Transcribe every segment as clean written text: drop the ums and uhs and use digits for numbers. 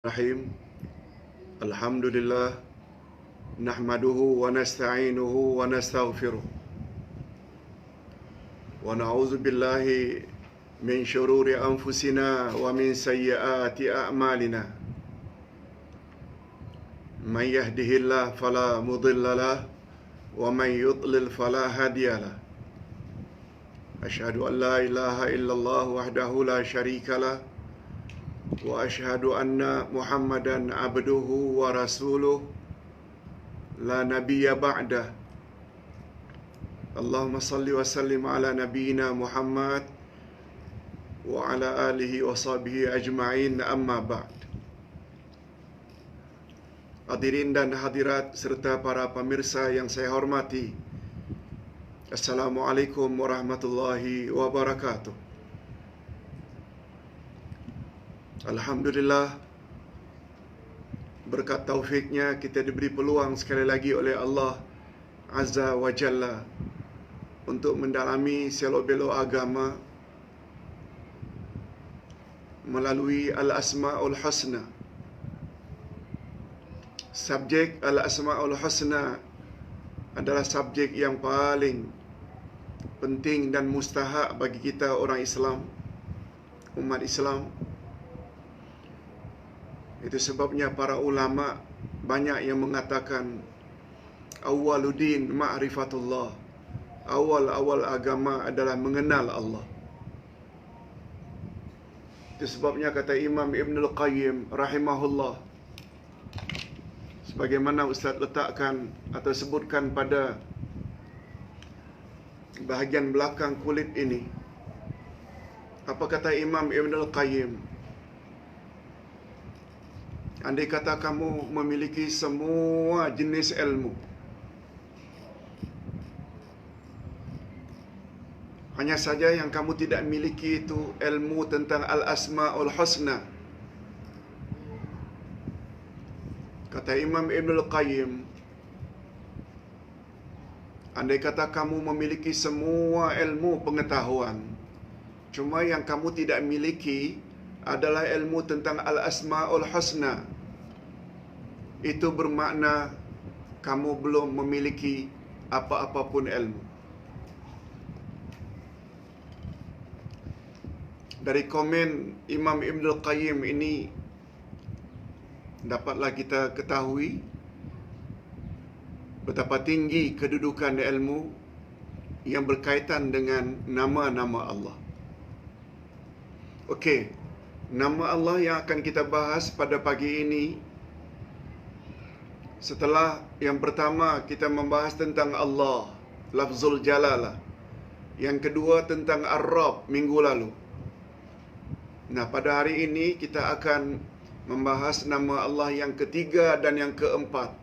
Rahim. Alhamdulillah nahmaduhu wa nasta'inuhu wa nastaghfiruh wa na'udzu billahi min shururi anfusina wa min sayyiati a'malina. Man yahdihillahu fala mudilla lahu wa man yudlil fala hadiya lahu. Asyhadu an la ilaha illallah wahdahu la syarika lahu wa asyhadu anna Muhammadan abduhu wa rasuluh la nabiyya ba'dah. Allahumma salli wa sallim ala nabiyyina Muhammad wa ala alihi wa sahbihi ajma'in, amma ba'd. Hadirin dan hadirat serta para pemirsa yang saya hormati, Assalamualaikum warahmatullahi wabarakatuh. Alhamdulillah, berkat taufiknya kita diberi peluang sekali lagi oleh Allah Azza wa Jalla untuk mendalami selok-belok agama melalui Al-Asma'ul Husna. Subjek Al-Asma'ul Husna adalah subjek yang paling penting dan mustahak bagi kita orang Islam, umat Islam. Itu sebabnya para ulama banyak yang mengatakan awwaluddin ma'rifatullah. Awal-awal agama adalah mengenal Allah. Itu sebabnya kata Imam Ibnul Qayyim rahimahullah, sebagaimana Ustaz letakkan atau sebutkan pada bahagian belakang kulit ini, apa kata Imam Ibnul Qayyim? Andai kata kamu memiliki semua jenis ilmu, hanya saja yang kamu tidak miliki itu ilmu tentang Al-Asma'ul Husna. Kata Imam Ibnul Qayyim, andai kata kamu memiliki semua ilmu pengetahuan, cuma yang kamu tidak miliki adalah ilmu tentang Al-Asma'ul Husna, itu bermakna kamu belum memiliki apa-apa pun ilmu. Dari komen Imam Ibnul Qayyim ini dapatlah kita ketahui betapa tinggi kedudukan ilmu yang berkaitan dengan nama-nama Allah. Okey, nama Allah yang akan kita bahas pada pagi ini, setelah yang pertama kita membahas tentang Allah, lafzul jalalah. Yang kedua tentang Ar-Rabb minggu lalu. Nah, pada hari ini kita akan membahas nama Allah yang ketiga dan yang keempat,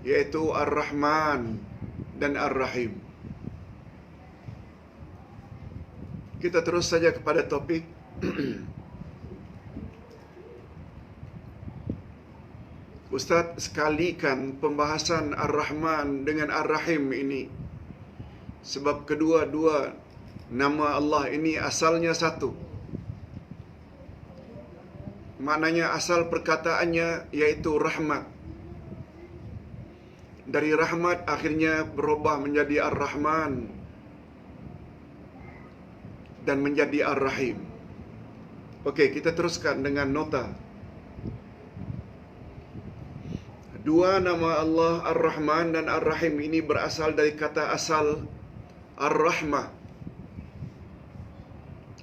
yaitu Ar-Rahman dan Ar-Rahim. Kita terus saja kepada topik. Ustaz sekalikan pembahasan Ar-Rahman dengan Ar-Rahim ini, sebab kedua-dua nama Allah ini asalnya satu. Maknanya asal perkataannya yaitu rahmat. Dari rahmat akhirnya berubah menjadi Ar-Rahman dan menjadi Ar-Rahim. Okey, kita teruskan dengan nota. Dua nama Allah Ar-Rahman dan Ar-Rahim ini berasal dari kata asal Ar-Rahmah,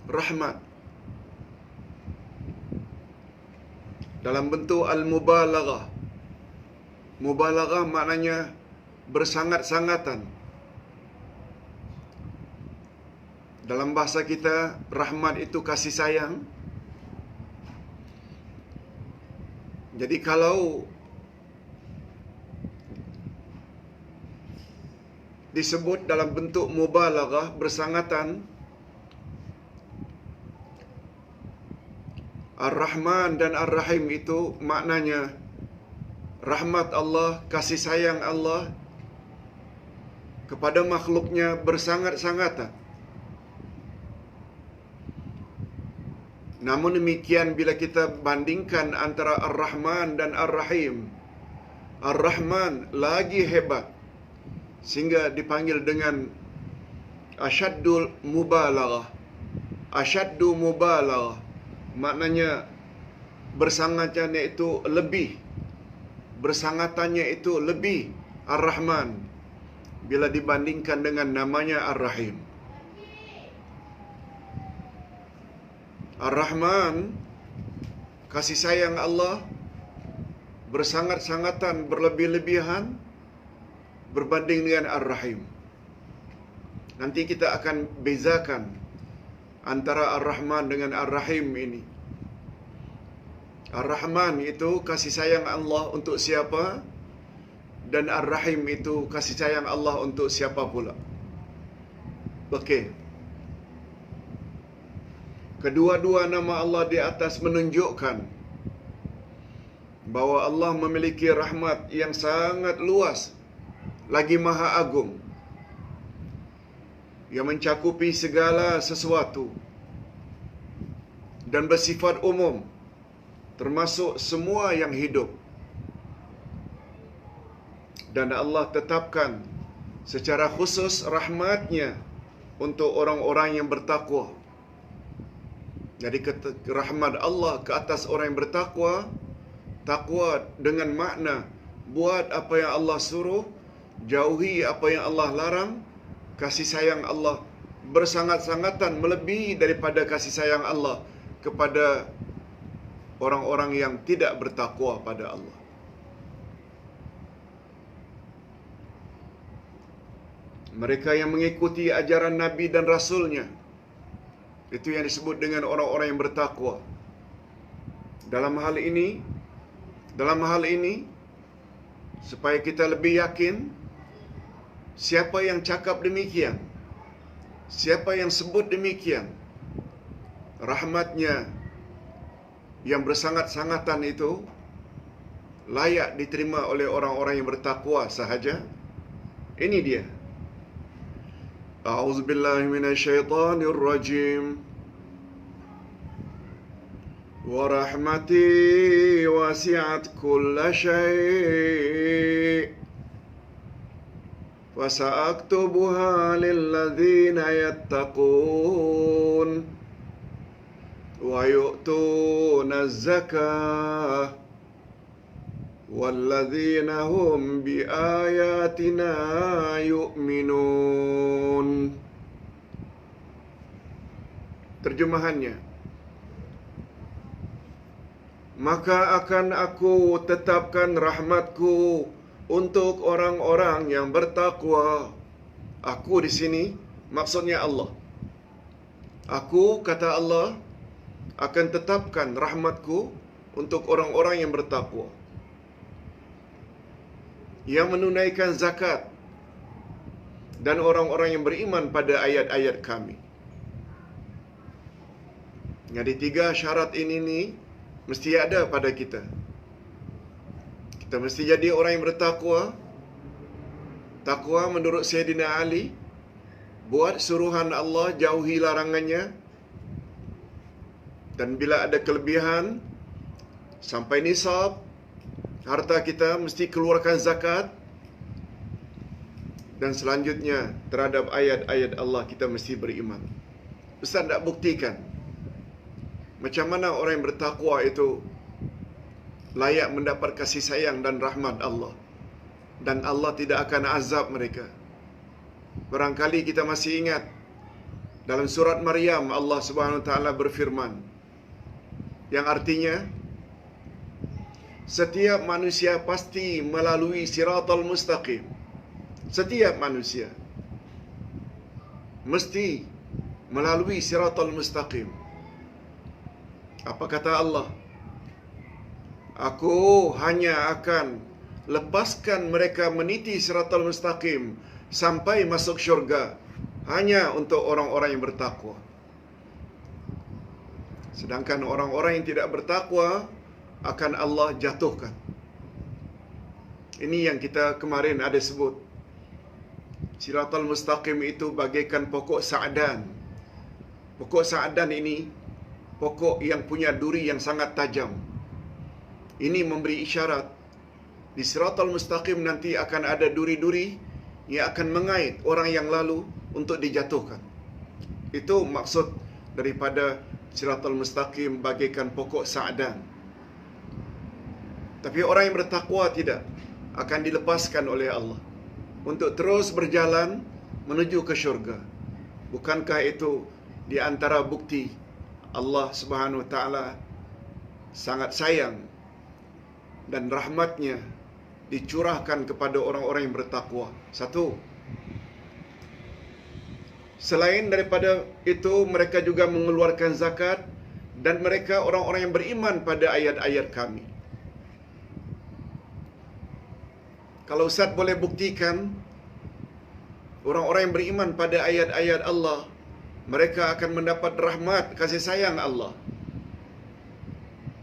rahmat, dalam bentuk Al-Mubalaghah. Mubalaghah maknanya bersangat-sangatan. Dalam bahasa kita, rahmat itu kasih sayang. Jadi kalau disebut dalam bentuk mubalaghah, bersangatan, Ar-Rahman dan Ar-Rahim itu maknanya rahmat Allah, kasih sayang Allah kepada makhluknya bersangat-sangatan. Namun demikian bila kita bandingkan antara Ar-Rahman dan Ar-Rahim, Ar-Rahman lagi hebat sehingga dipanggil dengan asyaddul mubalaghah. Asyaddu mubalaghah maknanya bersangatannya itu lebih, bersangatannya itu lebih Ar-Rahman bila dibandingkan dengan namanya Ar-Rahim. Ar-Rahman, kasih sayang Allah bersangat-sangatan, berlebih-lebihan berbanding dengan Ar-Rahim. Nanti kita akan bezakan antara Ar-Rahman dengan Ar-Rahim ini. Ar-Rahman itu kasih sayang Allah untuk siapa, dan Ar-Rahim itu kasih sayang Allah untuk siapa pula. Okey. Kedua-dua nama Allah di atas menunjukkan bahawa Allah memiliki rahmat yang sangat luas, lagi maha agung, yang mencakupi segala sesuatu dan bersifat umum, termasuk semua yang hidup. Dan Allah tetapkan secara khusus rahmatnya untuk orang-orang yang bertakwa. Jadi rahmat Allah ke atas orang yang bertakwa, takwa dengan makna buat apa yang Allah suruh, jauhi apa yang Allah larang. Kasih sayang Allah bersangat-sangatan melebihi daripada kasih sayang Allah kepada orang-orang yang tidak bertakwa pada Allah. Mereka yang mengikuti ajaran Nabi dan Rasulnya, itu yang disebut dengan orang-orang yang bertakwa. Dalam hal ini, supaya kita lebih yakin, siapa yang cakap demikian, siapa yang sebut demikian, rahmatnya yang bersangat-sangatan itu layak diterima oleh orang-orang yang bertakwa sahaja. Ini dia. A'udzubillahi minasyaitonirrajim. Wa rahmati wasi'at kulla syai'. Wa sa'aktubuha lilladzina yattaqun wa yu'tuna az-zakah walladzina hum biayatina yu'minun. Terjemahannya, maka akan aku tetapkan rahmatku untuk orang-orang yang bertakwa. Aku di sini maksudnya Allah. Aku, kata Allah, akan tetapkan rahmatku untuk orang-orang yang bertakwa, yang menunaikan zakat, dan orang-orang yang beriman pada ayat-ayat kami. Jadi 3 syarat ini mesti ada pada kita. Kita mesti jadi orang yang bertakwa. Takwa menurut Sayyidina Ali, buat suruhan Allah, jauhi larangannya. Dan bila ada kelebihan sampai nisab harta kita, mesti keluarkan zakat. Dan selanjutnya terhadap ayat-ayat Allah kita mesti beriman. Ustaz nak buktikan macam mana orang yang bertakwa itu layak mendapat kasih sayang dan rahmat Allah, dan Allah tidak akan azab mereka. Barangkali kita masih ingat dalam surat Maryam, Allah Subhanahu Wa Taala berfirman, yang artinya setiap manusia pasti melalui siratal mustaqim. Setiap manusia mesti melalui siratal mustaqim. Apa kata Allah? Aku hanya akan lepaskan mereka meniti siratal mustaqim sampai masuk syurga hanya untuk orang-orang yang bertakwa. Sedangkan orang-orang yang tidak bertakwa akan Allah jatuhkan. Ini yang kita kemarin ada sebut. Siratal mustaqim itu bagaikan pokok sa'dan. Pokok sa'dan ini pokok yang punya duri yang sangat tajam. Ini memberi isyarat di Siratal Mustaqim nanti akan ada duri-duri yang akan mengait orang yang lalu untuk dijatuhkan. Itu maksud daripada Siratal Mustaqim bagaikan pokok sa'dan. Tapi orang yang bertakwa tidak, akan dilepaskan oleh Allah untuk terus berjalan menuju ke syurga. Bukankah itu di antara bukti Allah Subhanahu Wa Taala sangat sayang dan rahmatnya dicurahkan kepada orang-orang yang bertakwa? Satu. Selain daripada itu, mereka juga mengeluarkan zakat dan mereka orang-orang yang beriman pada ayat-ayat kami. Kalau Ustaz boleh buktikan, orang-orang yang beriman pada ayat-ayat Allah, mereka akan mendapat rahmat kasih sayang Allah.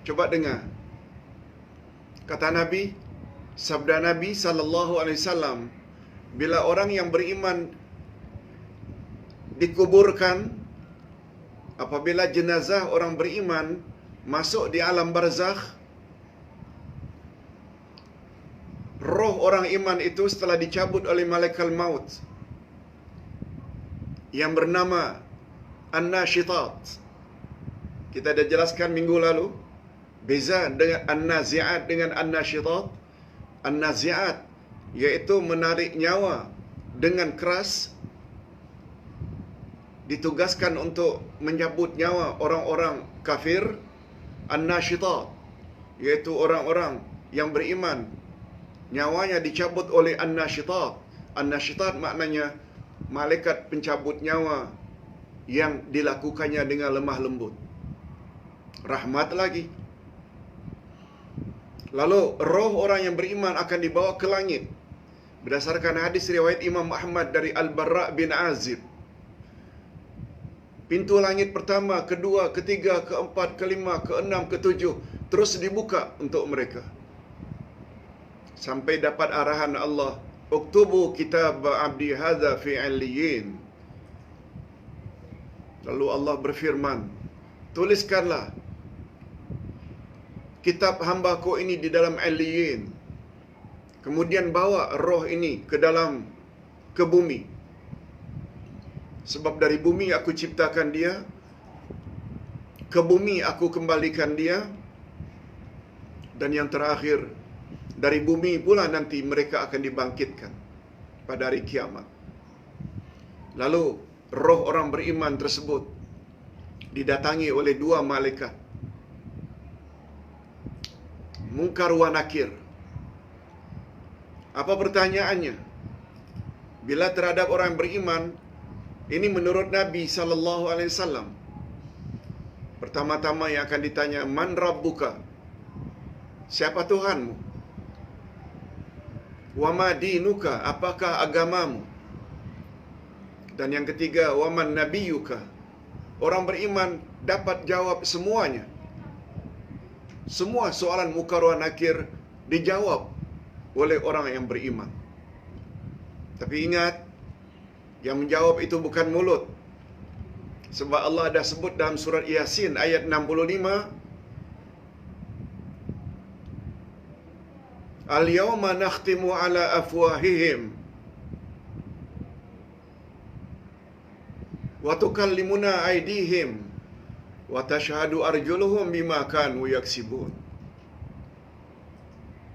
Coba dengar. Kata Nabi, sabda Nabi sallallahu alaihi wasallam, bila orang yang beriman dikuburkan, apabila jenazah orang beriman masuk di alam barzakh, roh orang iman itu setelah dicabut oleh malaikat maut yang bernama An-Nashitat. Kita dah jelaskan minggu lalu beza dengan An-Nazi'at dengan An-Nashitat. An-Nazi'at iaitu menarik nyawa dengan keras, ditugaskan untuk menyabut nyawa orang-orang kafir. An-Nashitat iaitu orang-orang yang beriman, nyawanya dicabut oleh An-Nashitat. An-Nashitat maknanya malaikat pencabut nyawa yang dilakukannya dengan lemah lembut. Rahmat lagi. Lalu roh orang yang beriman akan dibawa ke langit. Berdasarkan hadis riwayat Imam Ahmad dari Al-Barra' bin Azib. Pintu langit pertama, kedua, ketiga, keempat, kelima, keenam, ketujuh terus dibuka untuk mereka. Sampai dapat arahan Allah, "Uktubu kitab abdi hadza fi 'illiyin." Lalu Allah berfirman, tuliskanlah kitab hamba-Ku ini di dalam 'illiyin. Kemudian bawa roh ini ke bumi. Sebab dari bumi aku ciptakan dia, ke bumi aku kembalikan dia, dan yang terakhir, dari bumi pula nanti mereka akan dibangkitkan pada hari kiamat. Lalu roh orang beriman tersebut didatangi oleh dua malaikat, Munkar wa Nakir. Apa pertanyaannya? Bila terhadap orang beriman, ini menurut Nabi sallallahu alaihi wasallam, pertama-tama yang akan ditanya, "Man rabbuka?" Siapa Tuhanmu? "Wa ma dinuka?" Apakah agamamu? Dan yang ketiga, "Wa man nabiyuka?" Orang beriman dapat jawab semuanya. Semua soalan Munkar wa Nakir dijawab oleh orang yang beriman. Tapi ingat, yang menjawab itu bukan mulut. Sebab Allah dah sebut dalam surat Yasin ayat 65, "Al-yawma nakhtimu ala afwahihim wa tukallimuna aydihim wa tashhadu arjuluhum bima kanu yaksibun."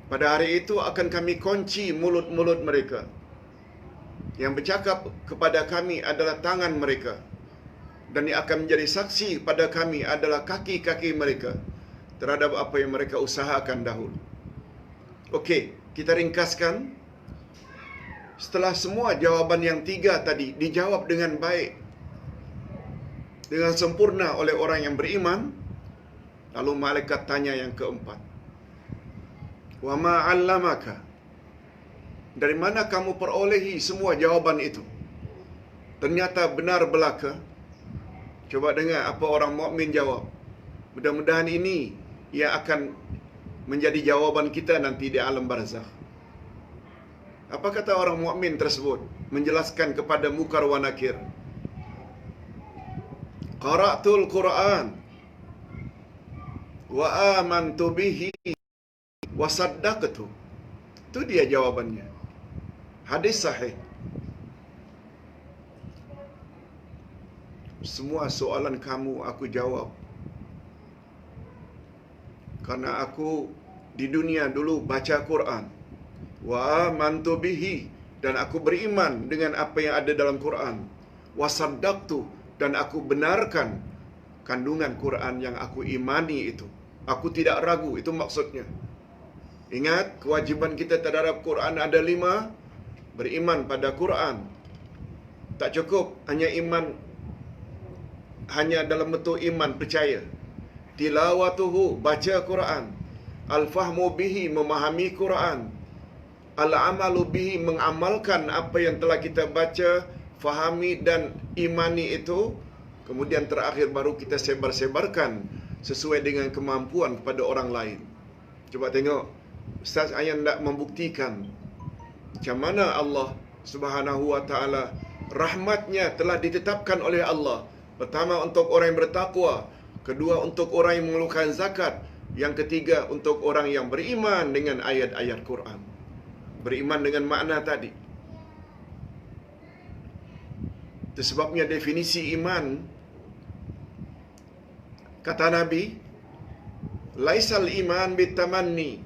Pada hari itu akan kami kunci mulut-mulut mereka. Yang bercakap kepada kami adalah tangan mereka, dan yang akan menjadi saksi pada kami adalah kaki-kaki mereka terhadap apa yang mereka usahakan dahulu. Okey, kita ringkaskan. Setelah semua jawapan yang tiga tadi dijawab dengan baik, dengan sempurna oleh orang yang beriman, lalu malaikat tanya yang keempat, "Wa ma 'allamaka?" Dari mana kamu perolehi semua jawapan itu? Ternyata benar belaka. Coba dengar apa orang mukmin jawab. Mudah-mudahan ini yang akan menjadi jawaban kita nanti di alam barzakh. Apa kata orang mukmin tersebut menjelaskan kepada Munkar wa Nakir? "Qara'tul Quran wa amantu bihi wa saddaqtu. Itu dia jawabannya. Hadis sahih. Semua soalan kamu aku jawab. Karena aku di dunia dulu baca Quran. Wa amantu bihi, dan aku beriman dengan apa yang ada dalam Quran. Wa saddaqtu, dan aku benarkan kandungan Quran yang aku imani itu. Aku tidak ragu, itu maksudnya. Ingat, kewajiban kita terhadap Quran ada 5. Beriman pada Quran. Tak cukup hanya iman, hanya dalam bentuk iman percaya. Tilawatuhu, baca Quran. Al-fahmu bihi, memahami Quran. Al-amalu bihi, mengamalkan apa yang telah kita baca, fahami dan imani itu. Kemudian terakhir baru kita sebar-sebarkan sesuai dengan kemampuan kepada orang lain. Cuba tengok, Ustaz Ayan nak membuktikan macam mana Allah Subhanahu wa taala rahmatnya telah ditetapkan oleh Allah. Pertama untuk orang yang bertakwa, kedua untuk orang yang mengeluarkan zakat, yang ketiga untuk orang yang beriman dengan ayat-ayat Quran. Beriman dengan makna tadi. Itu sebabnya definisi iman, kata Nabi, laisal iman bitamanni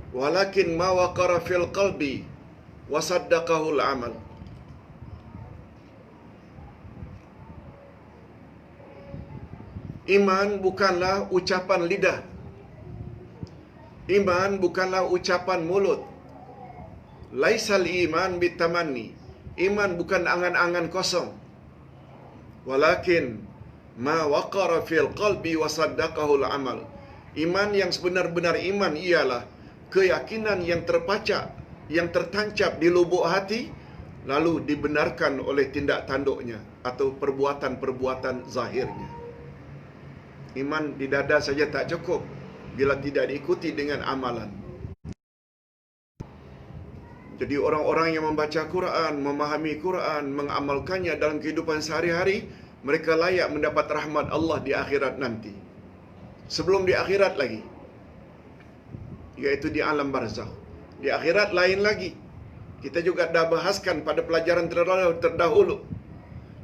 walakin ma waqara fil qalbi wa saddaqahul amal. Iman bukanlah ucapan lidah. Iman bukanlah ucapan mulut. Laisal iman bitamanni. Iman bukan angan-angan kosong. Walakin ma waqara fil qalbi wa saddaqahul amal. Iman yang sebenar-benar iman ialah keyakinan yang terpacak, yang tertancap di lubuk hati, lalu dibenarkan oleh tindak tanduknya atau perbuatan-perbuatan zahirnya. Iman di dada saja tak cukup bila tidak diikuti dengan amalan. Jadi orang-orang yang membaca Quran, memahami Quran, mengamalkannya dalam kehidupan sehari-hari, mereka layak mendapat rahmat Allah di akhirat nanti. Sebelum di akhirat lagi, iaitu di alam barzakh. Di akhirat lain lagi. Kita juga dah bahaskan pada pelajaran terdahulu.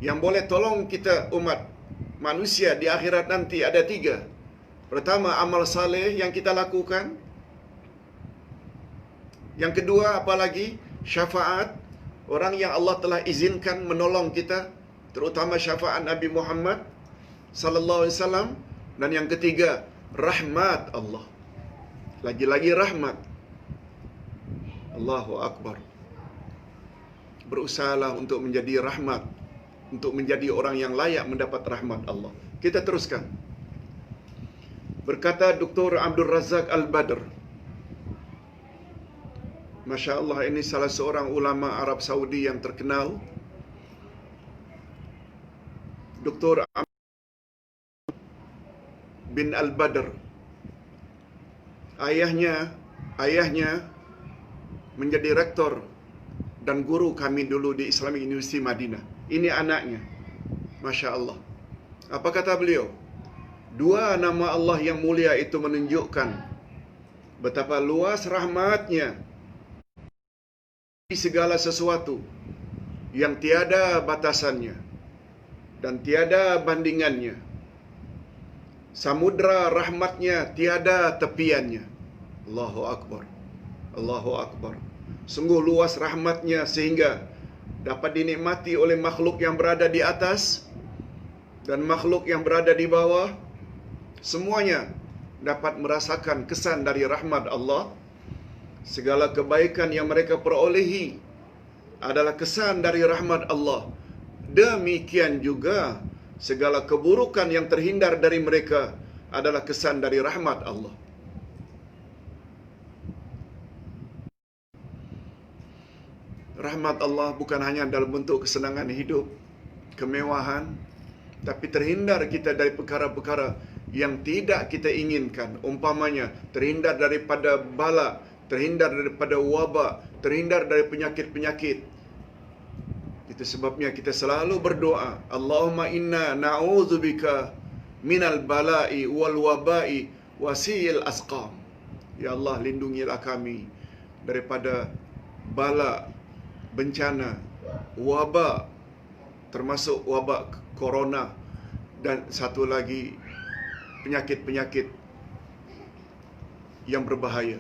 Yang boleh tolong kita umat manusia di akhirat nanti ada 3. Pertama, amal saleh yang kita lakukan. Yang kedua, apa lagi? Syafaat. Orang yang Allah telah izinkan menolong kita, terutama syafaat Nabi Muhammad sallallahu alaihi wasallam. Dan yang ketiga, rahmat Allah. Lagi-lagi rahmat. Allahu Akbar. Berusahalah untuk menjadi rahmat, untuk menjadi orang yang layak mendapat rahmat Allah. Kita teruskan. Berkata Dr. Abdul Razak Al-Badr, Masya Allah, ini salah seorang ulama Arab Saudi yang terkenal. Dr. bin Al-Badr. Ayahnya menjadi rektor dan guru kami dulu di Islamic University Madinah. Ini anaknya. Masya Allah. Apa kata beliau? 2 nama Allah yang mulia itu menunjukkan betapa luas rahmatnya di segala sesuatu, yang tiada batasannya dan tiada bandingannya. Samudra rahmatnya tiada tepiannya. Allahu Akbar. Allahu Akbar. Sungguh luas rahmatnya sehingga dapat dinikmati oleh makhluk yang berada di atas dan makhluk yang berada di bawah. Semuanya dapat merasakan kesan dari rahmat Allah. Segala kebaikan yang mereka perolehi adalah kesan dari rahmat Allah. Demikian juga segala keburukan yang terhindar dari mereka adalah kesan dari rahmat Allah. Rahmat Allah bukan hanya dalam bentuk kesenangan hidup, kemewahan, tapi terhindar kita dari perkara-perkara yang tidak kita inginkan. Umpamanya, terhindar daripada bala, terhindar daripada wabak, terhindar dari penyakit-penyakit. Itu sebabnya kita selalu berdoa, Allahumma inna na'udzubika minal bala'i wal waba'i wasiil asqam. Ya Allah, lindungilah kami daripada bala, bencana, wabak, termasuk wabak corona dan satu lagi penyakit-penyakit yang berbahaya.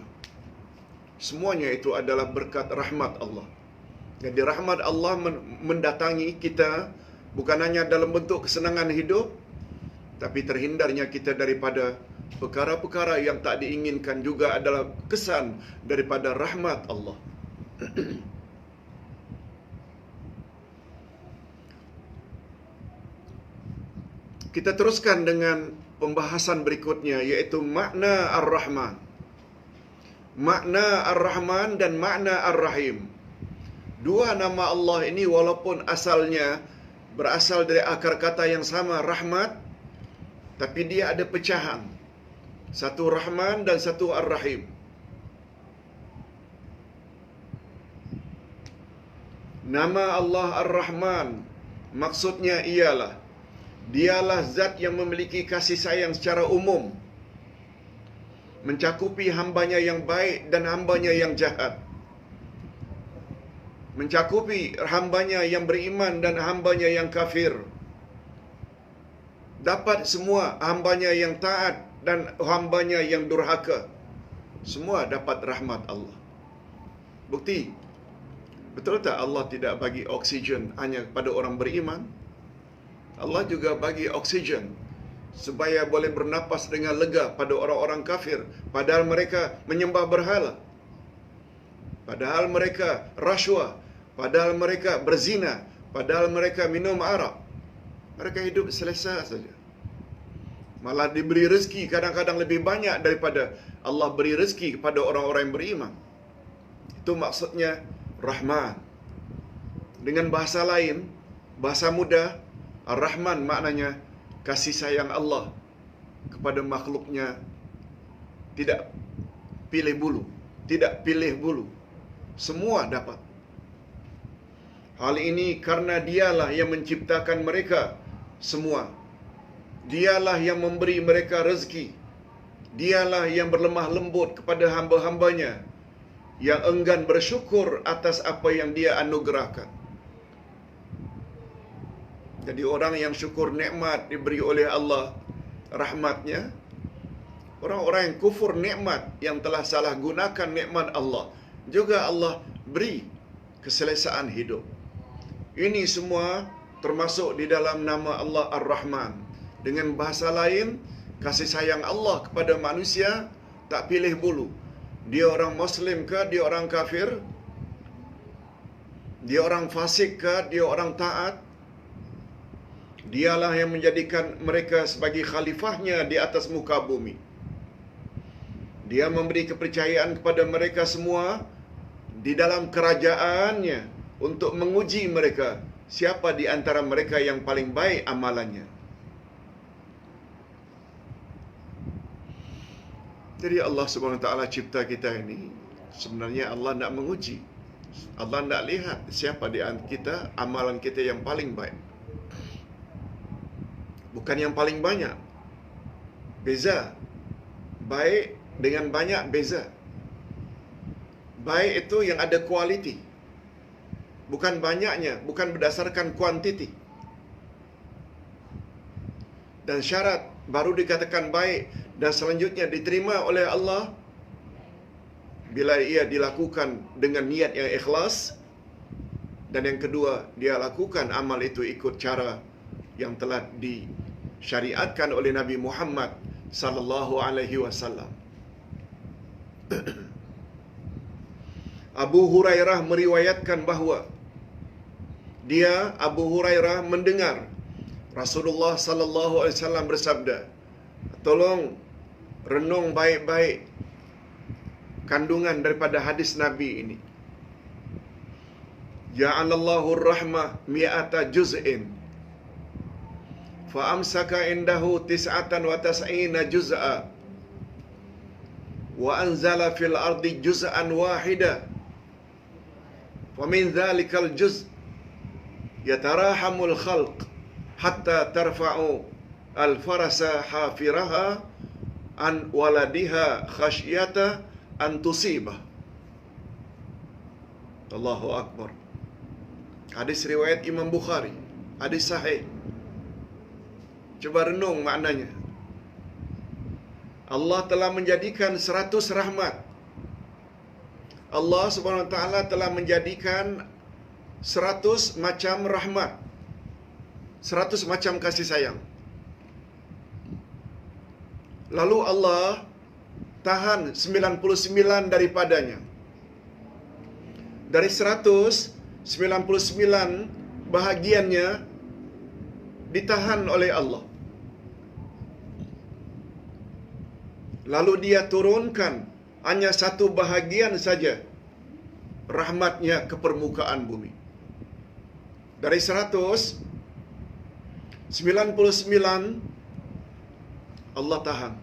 Semuanya itu adalah berkat rahmat Allah. Jadi rahmat Allah mendatangi kita bukan hanya dalam bentuk kesenangan hidup, tapi terhindarnya kita daripada perkara-perkara yang tak diinginkan juga adalah kesan daripada rahmat Allah. Kita teruskan dengan pembahasan berikutnya, iaitu makna Ar-Rahman. Makna Ar-Rahman dan makna Ar-Rahim. Dua nama Allah ini walaupun asalnya berasal dari akar kata yang sama, rahmat, tapi dia ada pecahan. Satu Rahman dan satu Ar-Rahim. Nama Allah Ar-Rahman maksudnya ialah dialah zat yang memiliki kasih sayang secara umum, mencakupi hambanya yang baik dan hambanya yang jahat, mencakupi hambanya yang beriman dan hambanya yang kafir, dapat semua hambanya yang taat dan hambanya yang durhaka. Semua dapat rahmat Allah. Bukti, betul tak Allah tidak bagi oksigen hanya kepada orang beriman? Allah juga bagi oksigen supaya boleh bernapas dengan lega pada orang-orang kafir, padahal mereka menyembah berhala, padahal mereka rasuah, padahal mereka berzina, padahal mereka minum arak. Mereka hidup selesa saja. Malah diberi rezeki kadang-kadang lebih banyak daripada Allah beri rezeki kepada orang-orang yang beriman. Itu maksudnya Rahman. Dengan bahasa lain, bahasa mudah, Ar-Rahman maknanya kasih sayang Allah kepada makhluknya tidak pilih bulu, tidak pilih bulu. Semua dapat. Hal ini karena dialah yang menciptakan mereka semua. Dialah yang memberi mereka rezeki. Dialah yang berlemah lembut kepada hamba-hambanya, yang enggan bersyukur atas apa yang dia anugerahkan. Jadi orang yang syukur nikmat diberi oleh Allah rahmatnya, orang-orang yang kufur nikmat, yang telah salah gunakan nikmat Allah, juga Allah beri keselesaan hidup. Ini semua termasuk di dalam nama Allah Ar-Rahman. Dengan bahasa lain, kasih sayang Allah kepada manusia tak pilih bulu. Dia orang Muslim ke, dia orang kafir, dia orang fasik ke, dia orang taat. Dialah yang menjadikan mereka sebagai khalifahnya di atas muka bumi. Dia memberi kepercayaan kepada mereka semua di dalam kerajaannya untuk menguji mereka siapa di antara mereka yang paling baik amalannya. Jadi Allah SWT cipta kita ini, sebenarnya Allah nak menguji. Allah nak lihat siapa di antara kita amalan kita yang paling baik. Bukan yang paling banyak. Beza. Baik dengan banyak beza. Baik itu yang ada kualiti. Bukan banyaknya, bukan berdasarkan kuantiti. Dan syarat baru dikatakan baik dan selanjutnya diterima oleh Allah bila ia dilakukan dengan niat yang ikhlas, dan yang kedua, dia lakukan amal itu ikut cara yang telah disyariatkan oleh Nabi Muhammad sallallahu alaihi wasallam. Abu Hurairah meriwayatkan bahawa Abu Hurairah mendengar Rasulullah sallallahu alaihi wasallam bersabda, tolong renung baik-baik kandungan daripada hadis Nabi ini. Ja'alallahu ar-rahmah mi'ata juz'in fa amsaka indahu tis'atan wa tas'ina juz'a wa anzala fil ardi juz'an wahida wa min dhalikal juz' yatarahamul khalq hatta tarfa'u al-farasa hafiraha an waladiha khasyata an tusibah. Allahu akbar. Hadis riwayat Imam Bukhari, hadis sahih. Cuba renung maknanya. Allah telah menjadikan 100 rahmat. Allah Subhanahu Wa Taala telah menjadikan 100 macam rahmat, 100 macam kasih sayang. Lalu Allah tahan 99 daripadanya. Dari 100, 99 bahagiannya ditahan oleh Allah. Lalu dia turunkan hanya 1 bahagian saja rahmatnya ke permukaan bumi. Dari 100, 99 Allah tahan.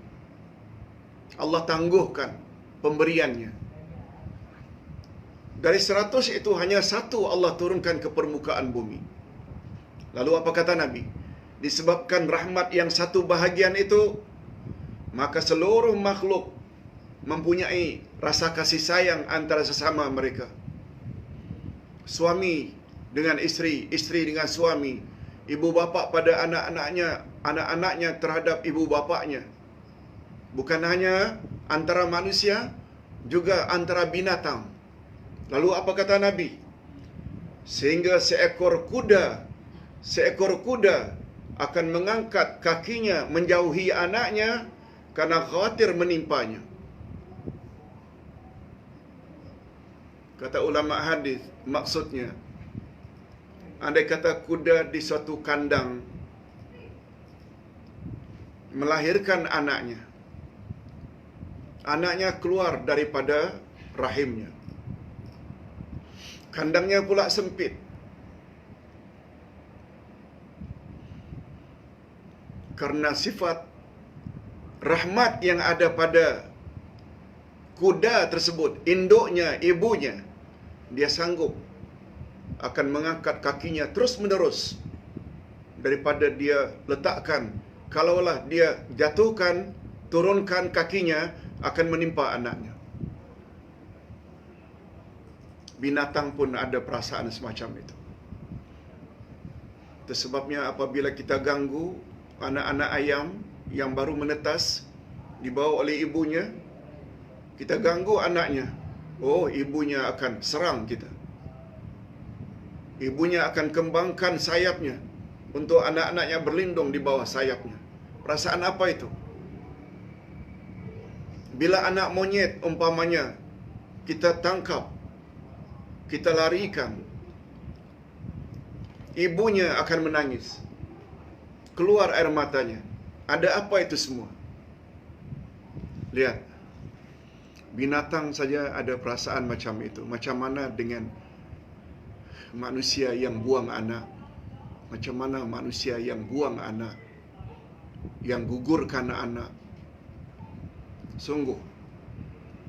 Allah tangguhkan pemberiannya. Dari 100 itu hanya 1 Allah turunkan ke permukaan bumi. Lalu apa kata Nabi? Disebabkan rahmat yang 1 bahagian itu, maka seluruh makhluk mempunyai rasa kasih sayang antara sesama mereka. Suami dengan isteri, isteri dengan suami, ibu bapa pada anak-anaknya, anak-anaknya terhadap ibu bapaknya. Bukan hanya antara manusia, juga antara binatang. Lalu apa kata Nabi? Sehingga seekor kuda akan mengangkat kakinya menjauhi anaknya karena khawatir menimpanya. Kata ulama hadis, maksudnya, andai kata kuda di suatu kandang melahirkan anaknya, anaknya keluar daripada rahimnya, kandangnya pula sempit, karena sifat rahmat yang ada pada kuda tersebut, induknya, ibunya, dia sanggup akan mengangkat kakinya terus menerus daripada dia letakkan. Kalaulah dia jatuhkan, turunkan kakinya, akan menimpa anaknya. Binatang pun ada perasaan semacam itu. Itu sebabnya apabila kita ganggu anak-anak ayam yang baru menetas, dibawa oleh ibunya, kita ganggu anaknya, oh, ibunya akan serang kita. Ibunya akan kembangkan sayapnya untuk anak-anaknya berlindung di bawah sayapnya. Perasaan apa itu? Bila anak monyet umpamanya kita tangkap, kita larikan, ibunya akan menangis, keluar air matanya. Ada apa itu semua? Lihat, binatang saja ada perasaan macam itu. Macam mana dengan manusia yang buang anak? Macam mana manusia yang buang anak, yang gugurkan anak? Sungguh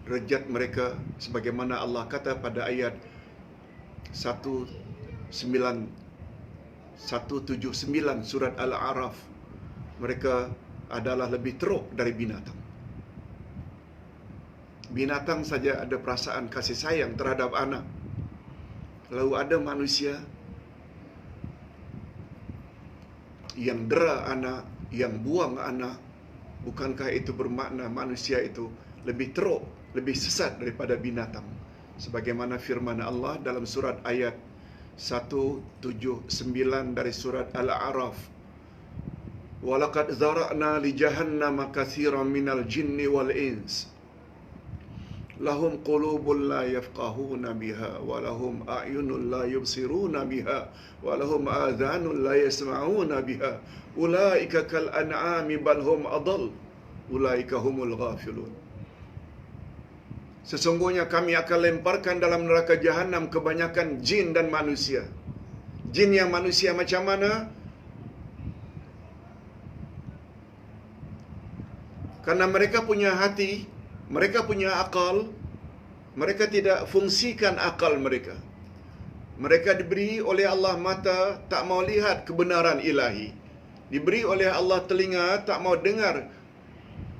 derajat mereka sebagaimana Allah kata pada ayat 179 surat Al-A'raf, mereka adalah lebih teruk dari binatang. Binatang saja ada perasaan kasih sayang terhadap anak. Lalu ada manusia yang dera anak, yang buang anak. Bukankah itu bermakna manusia itu lebih teruk, lebih sesat daripada binatang? Sebagaimana firman Allah dalam surat ayat 179 dari surat Al-A'raf, وَلَقَدْ ذَرَأْنَا لِجَهَنَّمَ كَثِيرًا مِنَ الْجِنِّ وَالْإِنسِ لَهُمْ قُلُوبٌ لَا يَفْقَهُونَ بِهَا وَلَهُمْ أَعْيُنٌ لَا يُبْصِرُونَ بِهَا وَلَهُمْ آذَانٌ لَا يَسْمَعُونَ بِهَا أُولَئِكَ كَالْأَنْعَامِ بَلْ هُمْ أَضَلُّ أُولَئِكَ هُمُ الْغَافِلُونَ. Sesungguhnya kami akan lemparkan dalam neraka jahanam kebanyakan jin dan manusia. Jin yang manusia macam mana? Karena mereka punya hati, mereka punya akal, mereka tidak fungsikan akal mereka. Mereka diberi oleh Allah mata, tak mau lihat kebenaran ilahi. Diberi oleh Allah telinga, tak mau dengar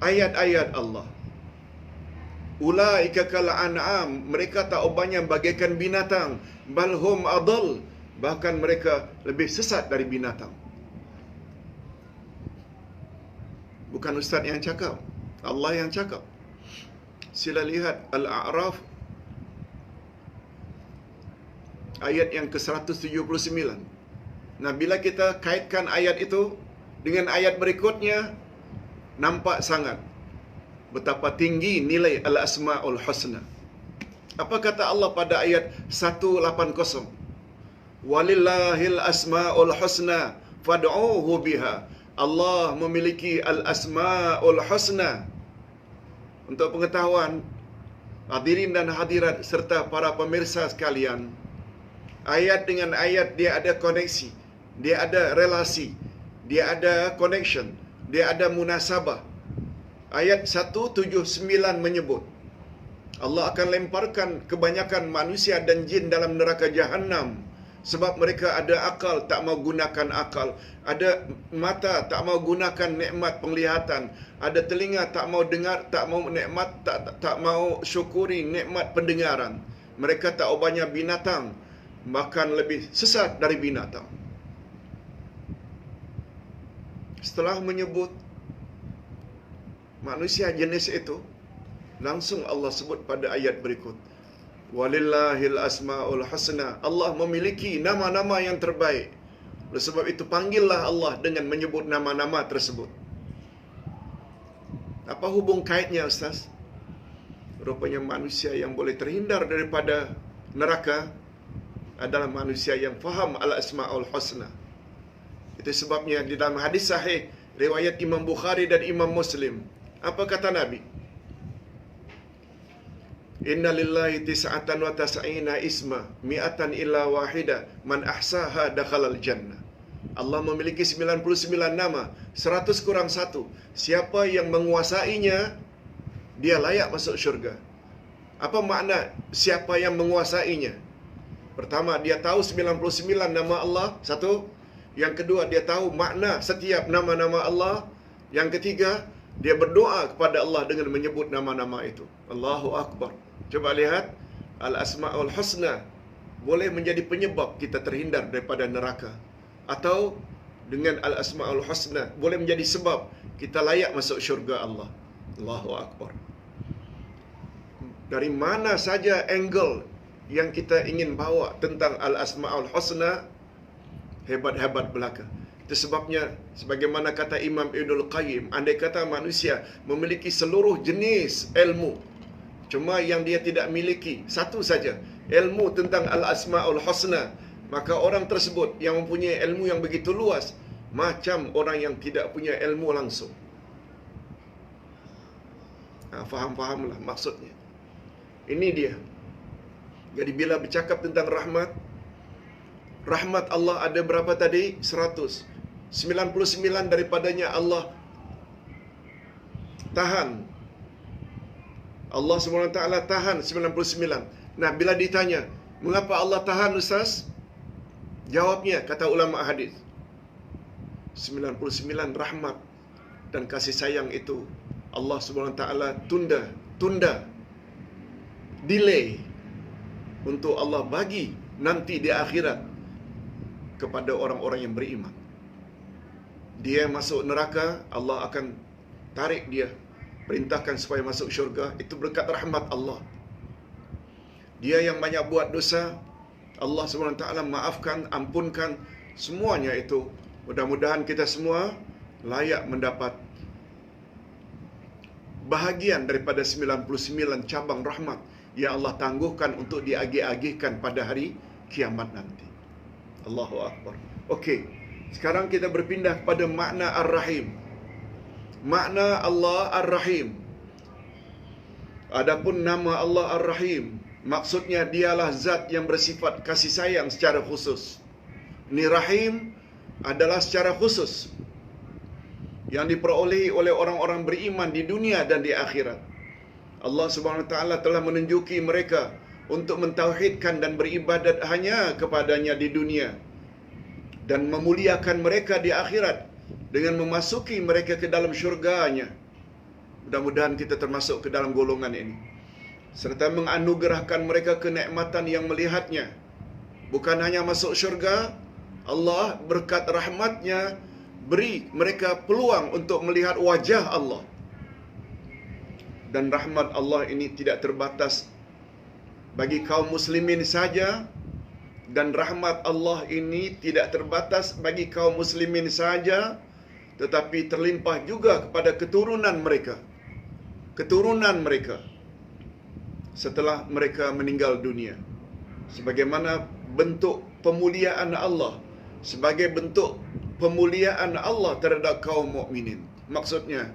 ayat-ayat Allah. Ulaika kal an'am, mereka tak ubahnya bagaikan binatang, balhum adall, bahkan mereka lebih sesat dari binatang. Bukan ustaz yang cakap, Allah yang cakap. Sila lihat Al-A'raf ayat yang ke-179. Nah, bila kita kaitkan ayat itu dengan ayat berikutnya, nampak sangat betapa tinggi nilai Al-Asma'ul Husna. Apa kata Allah pada ayat 180? Walillahil asma'ul husna fad'uhu biha. Allah memiliki Al-Asma'ul Husna. Untuk pengetahuan hadirin dan hadirat serta para pemirsa sekalian, ayat dengan ayat dia ada koneksi, dia ada relasi, dia ada connection, dia ada munasabah. Ayat 179 menyebut Allah akan lemparkan kebanyakan manusia dan jin dalam neraka Jahannam sebab mereka ada akal tak mau gunakan akal, ada mata tak mau gunakan nikmat penglihatan, ada telinga tak mau dengar, tak mau nikmat, tak mau syukuri nikmat pendengaran. Mereka tak ubahnya binatang, bahkan lebih sesat dari binatang. Setelah menyebut manusia jenis itu, langsung Allah sebut pada ayat berikut, walillahil asma'ul husna. Allah memiliki nama-nama yang terbaik. Oleh sebab itu panggillah Allah dengan menyebut nama-nama tersebut. Apa hubung kaitnya, Ustaz? Rupanya manusia yang boleh terhindar daripada neraka adalah manusia yang faham al-asma'ul husna. Itu sebabnya di dalam hadis sahih riwayat Imam Bukhari dan Imam Muslim, apa kata Nabi? Inna lillahi tis'atan wa tas'ina isma mi'atan illa wahida man ahsaha dakhalal jannah. Allah memiliki 99 nama, 100 kurang 1. Siapa yang menguasainya, dia layak masuk syurga. Apa makna siapa yang menguasainya? Pertama, dia tahu 99 nama Allah, satu. Yang kedua, dia tahu makna setiap nama-nama Allah. Yang ketiga, dia berdoa kepada Allah dengan menyebut nama-nama itu. Allahu Akbar. Coba lihat, Al-Asma'ul Husna boleh menjadi penyebab kita terhindar daripada neraka. Atau dengan Al-Asma'ul Husna boleh menjadi sebab kita layak masuk syurga Allah. Allahu Akbar. Dari mana saja angle yang kita ingin bawa tentang Al-Asma'ul Husna, hebat-hebat belaka. Itu sebabnya, sebagaimana kata Imam Ibnul Qayyim, andai kata manusia memiliki seluruh jenis ilmu, cuma yang dia tidak miliki satu saja, ilmu tentang Al-Asma'ul Husna, maka orang tersebut yang mempunyai ilmu yang begitu luas, macam orang yang tidak punya ilmu langsung. Faham-fahamlah maksudnya. Ini dia. Jadi bila bercakap tentang rahmat, rahmat Allah ada berapa tadi? 100. 99 daripadanya Allah tahan. Allah SWT tahan 99. Nah, bila ditanya, mengapa Allah tahan, Ustaz? Jawabnya, kata ulama hadis, 99 rahmat dan kasih sayang itu Allah SWT tunda, delay untuk Allah bagi nanti di akhirat kepada orang-orang yang beriman. Dia masuk neraka, Allah akan tarik dia, perintahkan supaya masuk syurga. Itu berkat rahmat Allah. Dia yang banyak buat dosa, Allah SWT maafkan, ampunkan. Semuanya itu, mudah-mudahan kita semua layak mendapat bahagian daripada 99 cabang rahmat yang Allah tangguhkan untuk diagih-agihkan pada hari kiamat nanti. Allahu Akbar. Okey, sekarang kita berpindah pada makna Ar-Rahim. Makna Allah Ar-Rahim. Adapun nama Allah Ar-Rahim, maksudnya dialah zat yang bersifat kasih sayang secara khusus. Ni Rahim adalah secara khusus yang diperolehi oleh orang-orang beriman di dunia dan di akhirat. Allah Subhanahu Wa Taala telah menunjuki mereka untuk mentauhidkan dan beribadat hanya kepadanya di dunia, dan memuliakan mereka di akhirat dengan memasuki mereka ke dalam syurganya. Mudah-mudahan kita termasuk ke dalam golongan ini. Serta menganugerahkan mereka kenikmatan yang melihatnya. Bukan hanya masuk syurga, Allah berkat rahmatnya beri mereka peluang untuk melihat wajah Allah. Dan rahmat Allah ini tidak terbatas bagi kaum muslimin saja, dan rahmat Allah ini tidak terbatas bagi kaum muslimin saja, tetapi terlimpah juga kepada keturunan mereka. Keturunan mereka setelah mereka meninggal dunia. Sebagaimana bentuk pemuliaan Allah, sebagai bentuk pemuliaan Allah terhadap kaum mukminin. Maksudnya,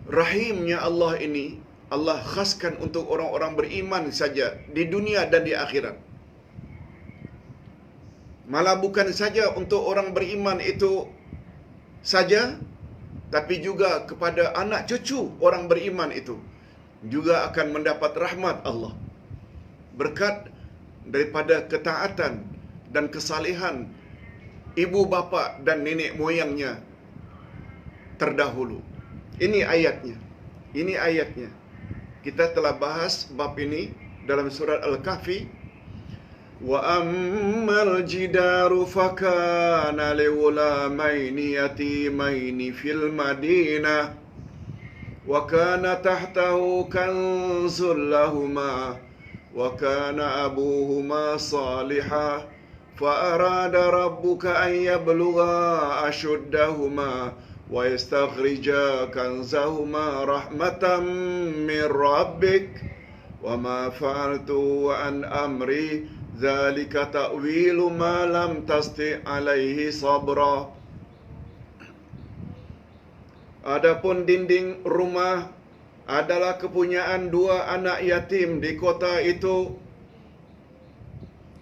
rahimnya Allah ini Allah khaskan untuk orang-orang beriman saja di dunia dan di akhirat. Malah bukan saja untuk orang beriman itu saja, tapi juga kepada anak cucu orang beriman itu juga akan mendapat rahmat Allah, berkat daripada ketaatan dan kesalehan ibu bapa dan nenek moyangnya terdahulu. Ini ayatnya. Ini ayatnya. Kita telah bahas bab ini dalam surat Al-Kahfi. Wa ammal jidaru fakana lighulamaini yatimaini fil madinah wa kana tahtahu kanzul lahumā wa kana abūhumā ṣāliḥan fa arāda rabbuka an yablugha ashuddahumā wa yastakhrija kanzahuma rahmatan min rabbik wa ma fa'altu an amri dzalika ta'wilu ma lam tasti' alaihi sabra. Adapun dinding rumah adalah kepunyaan dua anak yatim di kota itu,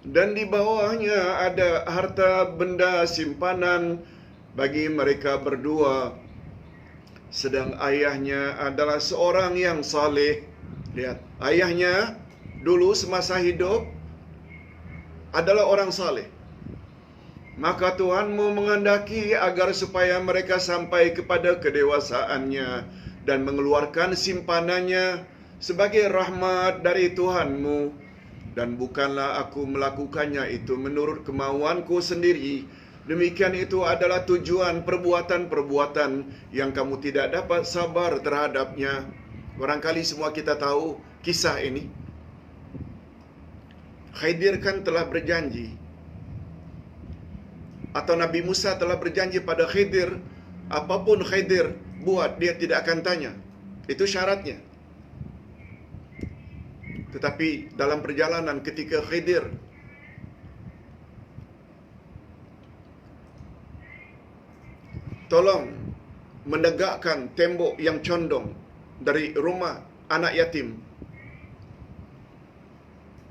dan di bawahnya ada harta benda simpanan bagi mereka berdua, sedang ayahnya adalah seorang yang saleh. Lihat, ayahnya dulu semasa hidup adalah orang saleh. Maka Tuhanmu menghendaki agar supaya mereka sampai kepada kedewasaannya dan mengeluarkan simpanannya sebagai rahmat dari Tuhanmu. Dan bukanlah aku melakukannya itu menurut kemauanku sendiri. Demikian itu adalah tujuan perbuatan-perbuatan yang kamu tidak dapat sabar terhadapnya. Barangkali semua kita tahu kisah ini. Khidir kan telah berjanji, atau Nabi Musa telah berjanji pada Khidir, apapun Khidir buat, dia tidak akan tanya. Itu syaratnya. Tetapi dalam perjalanan ketika Khidir tolong menegakkan tembok yang condong dari rumah anak yatim,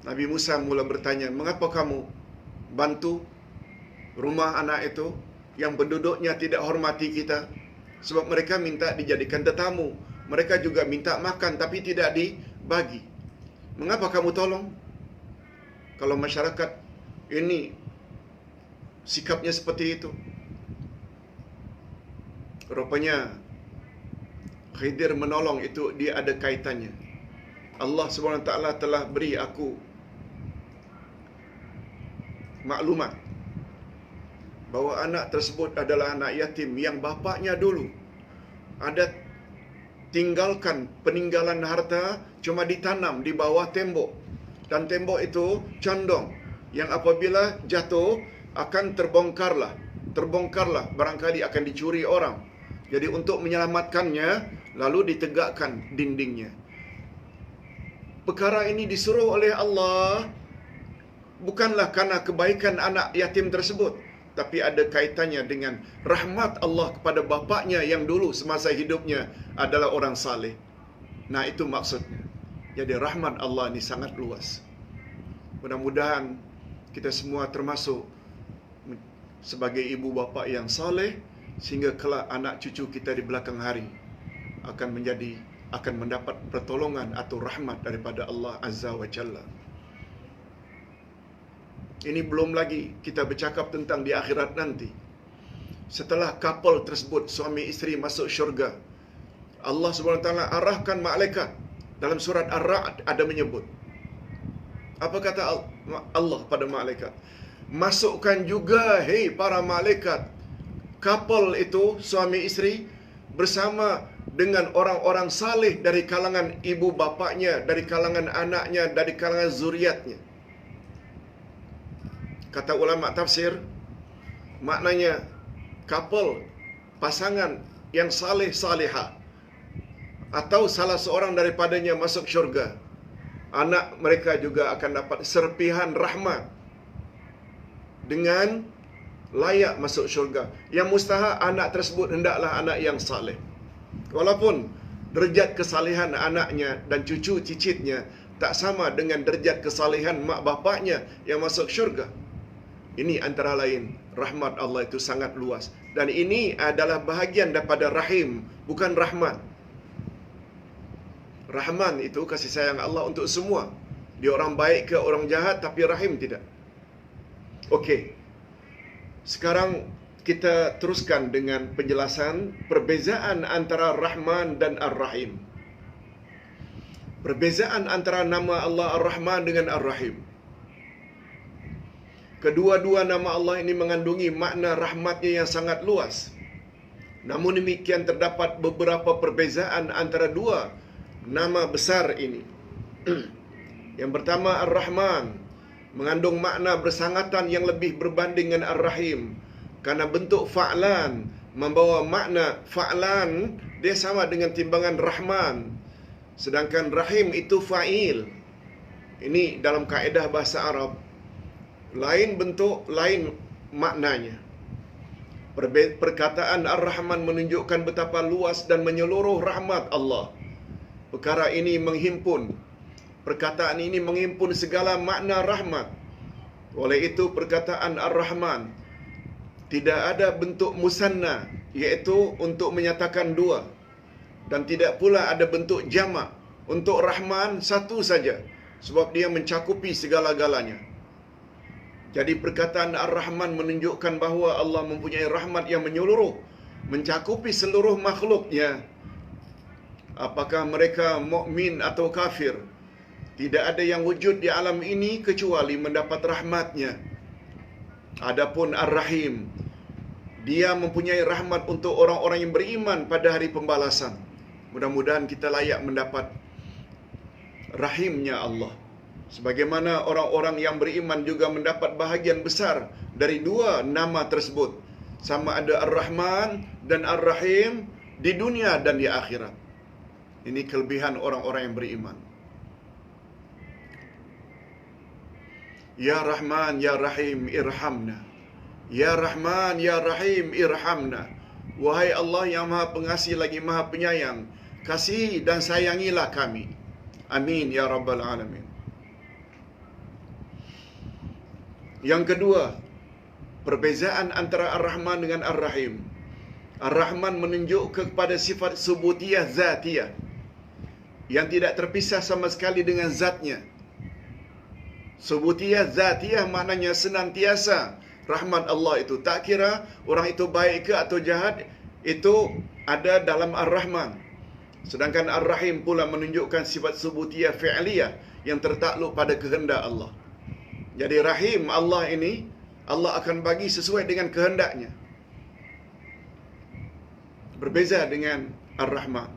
Nabi Musa mula bertanya, mengapa kamu bantu rumah anak itu yang penduduknya tidak hormati kita? Sebab mereka minta dijadikan tetamu. Mereka juga minta makan tapi tidak dibagi. Mengapa kamu tolong? Kalau masyarakat ini sikapnya seperti itu. Rupanya Khidir menolong itu dia ada kaitannya. Allah SWT telah beri aku maklumat bahawa anak tersebut adalah anak yatim yang bapaknya dulu ada tinggalkan peninggalan harta cuma ditanam di bawah tembok, dan tembok itu condong yang apabila jatuh akan terbongkarlah barangkali akan dicuri orang. Jadi untuk menyelamatkannya lalu ditegakkan dindingnya. Perkara ini disuruh oleh Allah bukanlah karena kebaikan anak yatim tersebut, tapi ada kaitannya dengan rahmat Allah kepada bapaknya yang dulu semasa hidupnya adalah orang saleh. Nah, itu maksudnya. Jadi rahmat Allah ini sangat luas. Mudah-mudahan kita semua termasuk sebagai ibu bapa yang saleh, sehingga kelak anak cucu kita di belakang hari akan mendapat pertolongan atau rahmat daripada Allah Azza wa Jalla. Ini belum lagi kita bercakap tentang di akhirat nanti. Setelah couple tersebut, suami isteri masuk syurga, Allah SWT arahkan malaikat. Dalam surat Ar-Ra'd ada menyebut. Apa kata Allah pada malaikat? Masukkan juga, hei para malaikat, couple itu, suami isteri, bersama dengan orang-orang saleh dari kalangan ibu bapaknya, dari kalangan anaknya, dari kalangan zuriatnya. Kata ulama tafsir, maknanya couple, pasangan yang saleh salihah, atau salah seorang daripadanya masuk syurga, anak mereka juga akan dapat serpihan rahmat dengan layak masuk syurga. Yang mustahak anak tersebut hendaklah anak yang saleh. Walaupun derajat kesalehan anaknya dan cucu cicitnya tak sama dengan derajat kesalehan mak bapaknya yang masuk syurga. Ini antara lain rahmat Allah itu sangat luas. Dan ini adalah bahagian daripada rahim, bukan rahmat. Rahman itu kasih sayang Allah untuk semua. Dia orang baik ke orang jahat, tapi rahim tidak. Okey. Sekarang kita teruskan dengan penjelasan perbezaan antara Rahman dan Ar-Rahim. Perbezaan antara nama Allah Ar-Rahman dengan Ar-Rahim. Kedua-dua nama Allah ini mengandungi makna rahmatnya yang sangat luas. Namun demikian terdapat beberapa perbezaan antara dua nama besar ini. Yang pertama, Ar-Rahman mengandung makna bersangatan yang lebih berbanding dengan Ar-Rahim. Karena bentuk fa'lan membawa makna fa'lan, dia sama dengan timbangan Rahman. Sedangkan Rahim itu fa'il. Ini dalam kaedah bahasa Arab. Lain bentuk, lain maknanya. Perkataan Ar-Rahman menunjukkan betapa luas dan menyeluruh rahmat Allah. Perkara ini menghimpun, perkataan ini menghimpun segala makna rahmat. Oleh itu perkataan Ar-Rahman tidak ada bentuk musanna, iaitu untuk menyatakan dua, dan tidak pula ada bentuk jamak. Untuk Rahman satu saja, sebab dia mencakupi segala-galanya. Jadi perkataan Ar-Rahman menunjukkan bahawa Allah mempunyai rahmat yang menyeluruh, mencakupi seluruh makhluknya. Apakah mereka mukmin atau kafir, tidak ada yang wujud di alam ini kecuali mendapat rahmatnya. Adapun Ar-Rahim, dia mempunyai rahmat untuk orang-orang yang beriman pada hari pembalasan. Mudah-mudahan kita layak mendapat rahimnya Allah. Sebagaimana orang-orang yang beriman juga mendapat bahagian besar dari dua nama tersebut. Sama ada Ar-Rahman dan Ar-Rahim di dunia dan di akhirat. Ini kelebihan orang-orang yang beriman. Ya Rahman, Ya Rahim, irhamna. Ya Rahman, Ya Rahim, irhamna. Wahai Allah yang Maha Pengasih lagi Maha Penyayang, kasihi dan sayangilah kami. Amin ya Rabbal Alamin. Yang kedua, perbezaan antara Ar-Rahman dengan Ar-Rahim. Ar-Rahman menunjuk kepada sifat subutiyah zatiyah yang tidak terpisah sama sekali dengan zatnya. Subutiyah zatiyah maknanya senantiasa rahmat Allah itu. Tak kira orang itu baik ke atau jahat, itu ada dalam Ar-Rahman. Sedangkan Ar-Rahim pula menunjukkan sifat subutiyah fi'liyah yang tertakluk pada kehendak Allah. Jadi Rahim Allah ini, Allah akan bagi sesuai dengan kehendaknya. Berbeza dengan Ar-Rahman.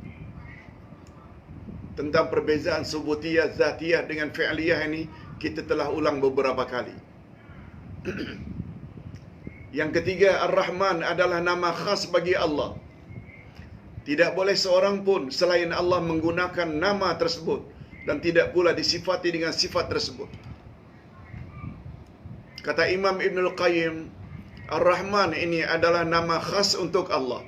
Tentang perbezaan subutiyah zatiyah dengan fi'liyah ini, kita telah ulang beberapa kali. Yang ketiga, Ar-Rahman adalah nama khas bagi Allah. Tidak boleh seorang pun selain Allah menggunakan nama tersebut, dan tidak pula disifati dengan sifat tersebut. Kata Imam Ibnul Qayyim, Ar-Rahman ini adalah nama khas untuk Allah.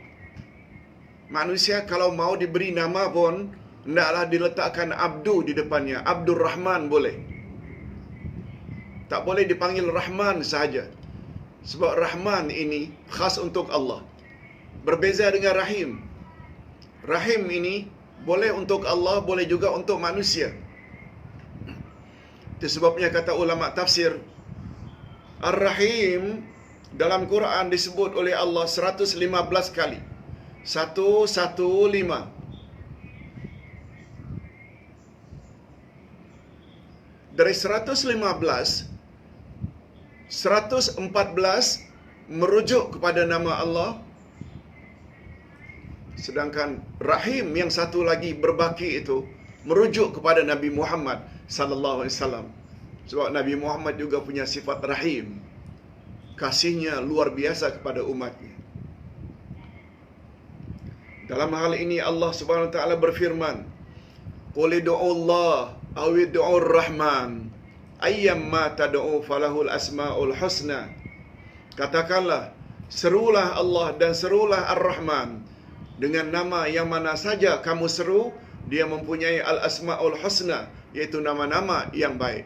Manusia kalau mau diberi nama pun, hendaklah diletakkan Abdu di depannya. Abdur Rahman boleh. Tak boleh dipanggil Rahman sahaja. Sebab Rahman ini khas untuk Allah. Berbeza dengan Rahim. Rahim ini boleh untuk Allah, boleh juga untuk manusia. Itu sebabnya kata ulama tafsir, Ar-Rahim dalam Quran disebut oleh Allah 115 kali. 115. Dari 115, 114 merujuk kepada nama Allah. Sedangkan Rahim yang satu lagi berbaki itu merujuk kepada Nabi Muhammad sallallahu alaihi wasallam. Sebab Nabi Muhammad juga punya sifat Rahim. Kasihnya luar biasa kepada umatnya. Dalam hal ini Allah Subhanahu wa taala berfirman, "Qul ud'u Allah aw ud'u Rahman, ayyamma tad'u falahul asmaul husna." Katakanlah, serulah Allah dan serulah Ar-Rahman. Dengan nama yang mana saja kamu seru, dia mempunyai al-asmaul husna, iaitu nama-nama yang baik.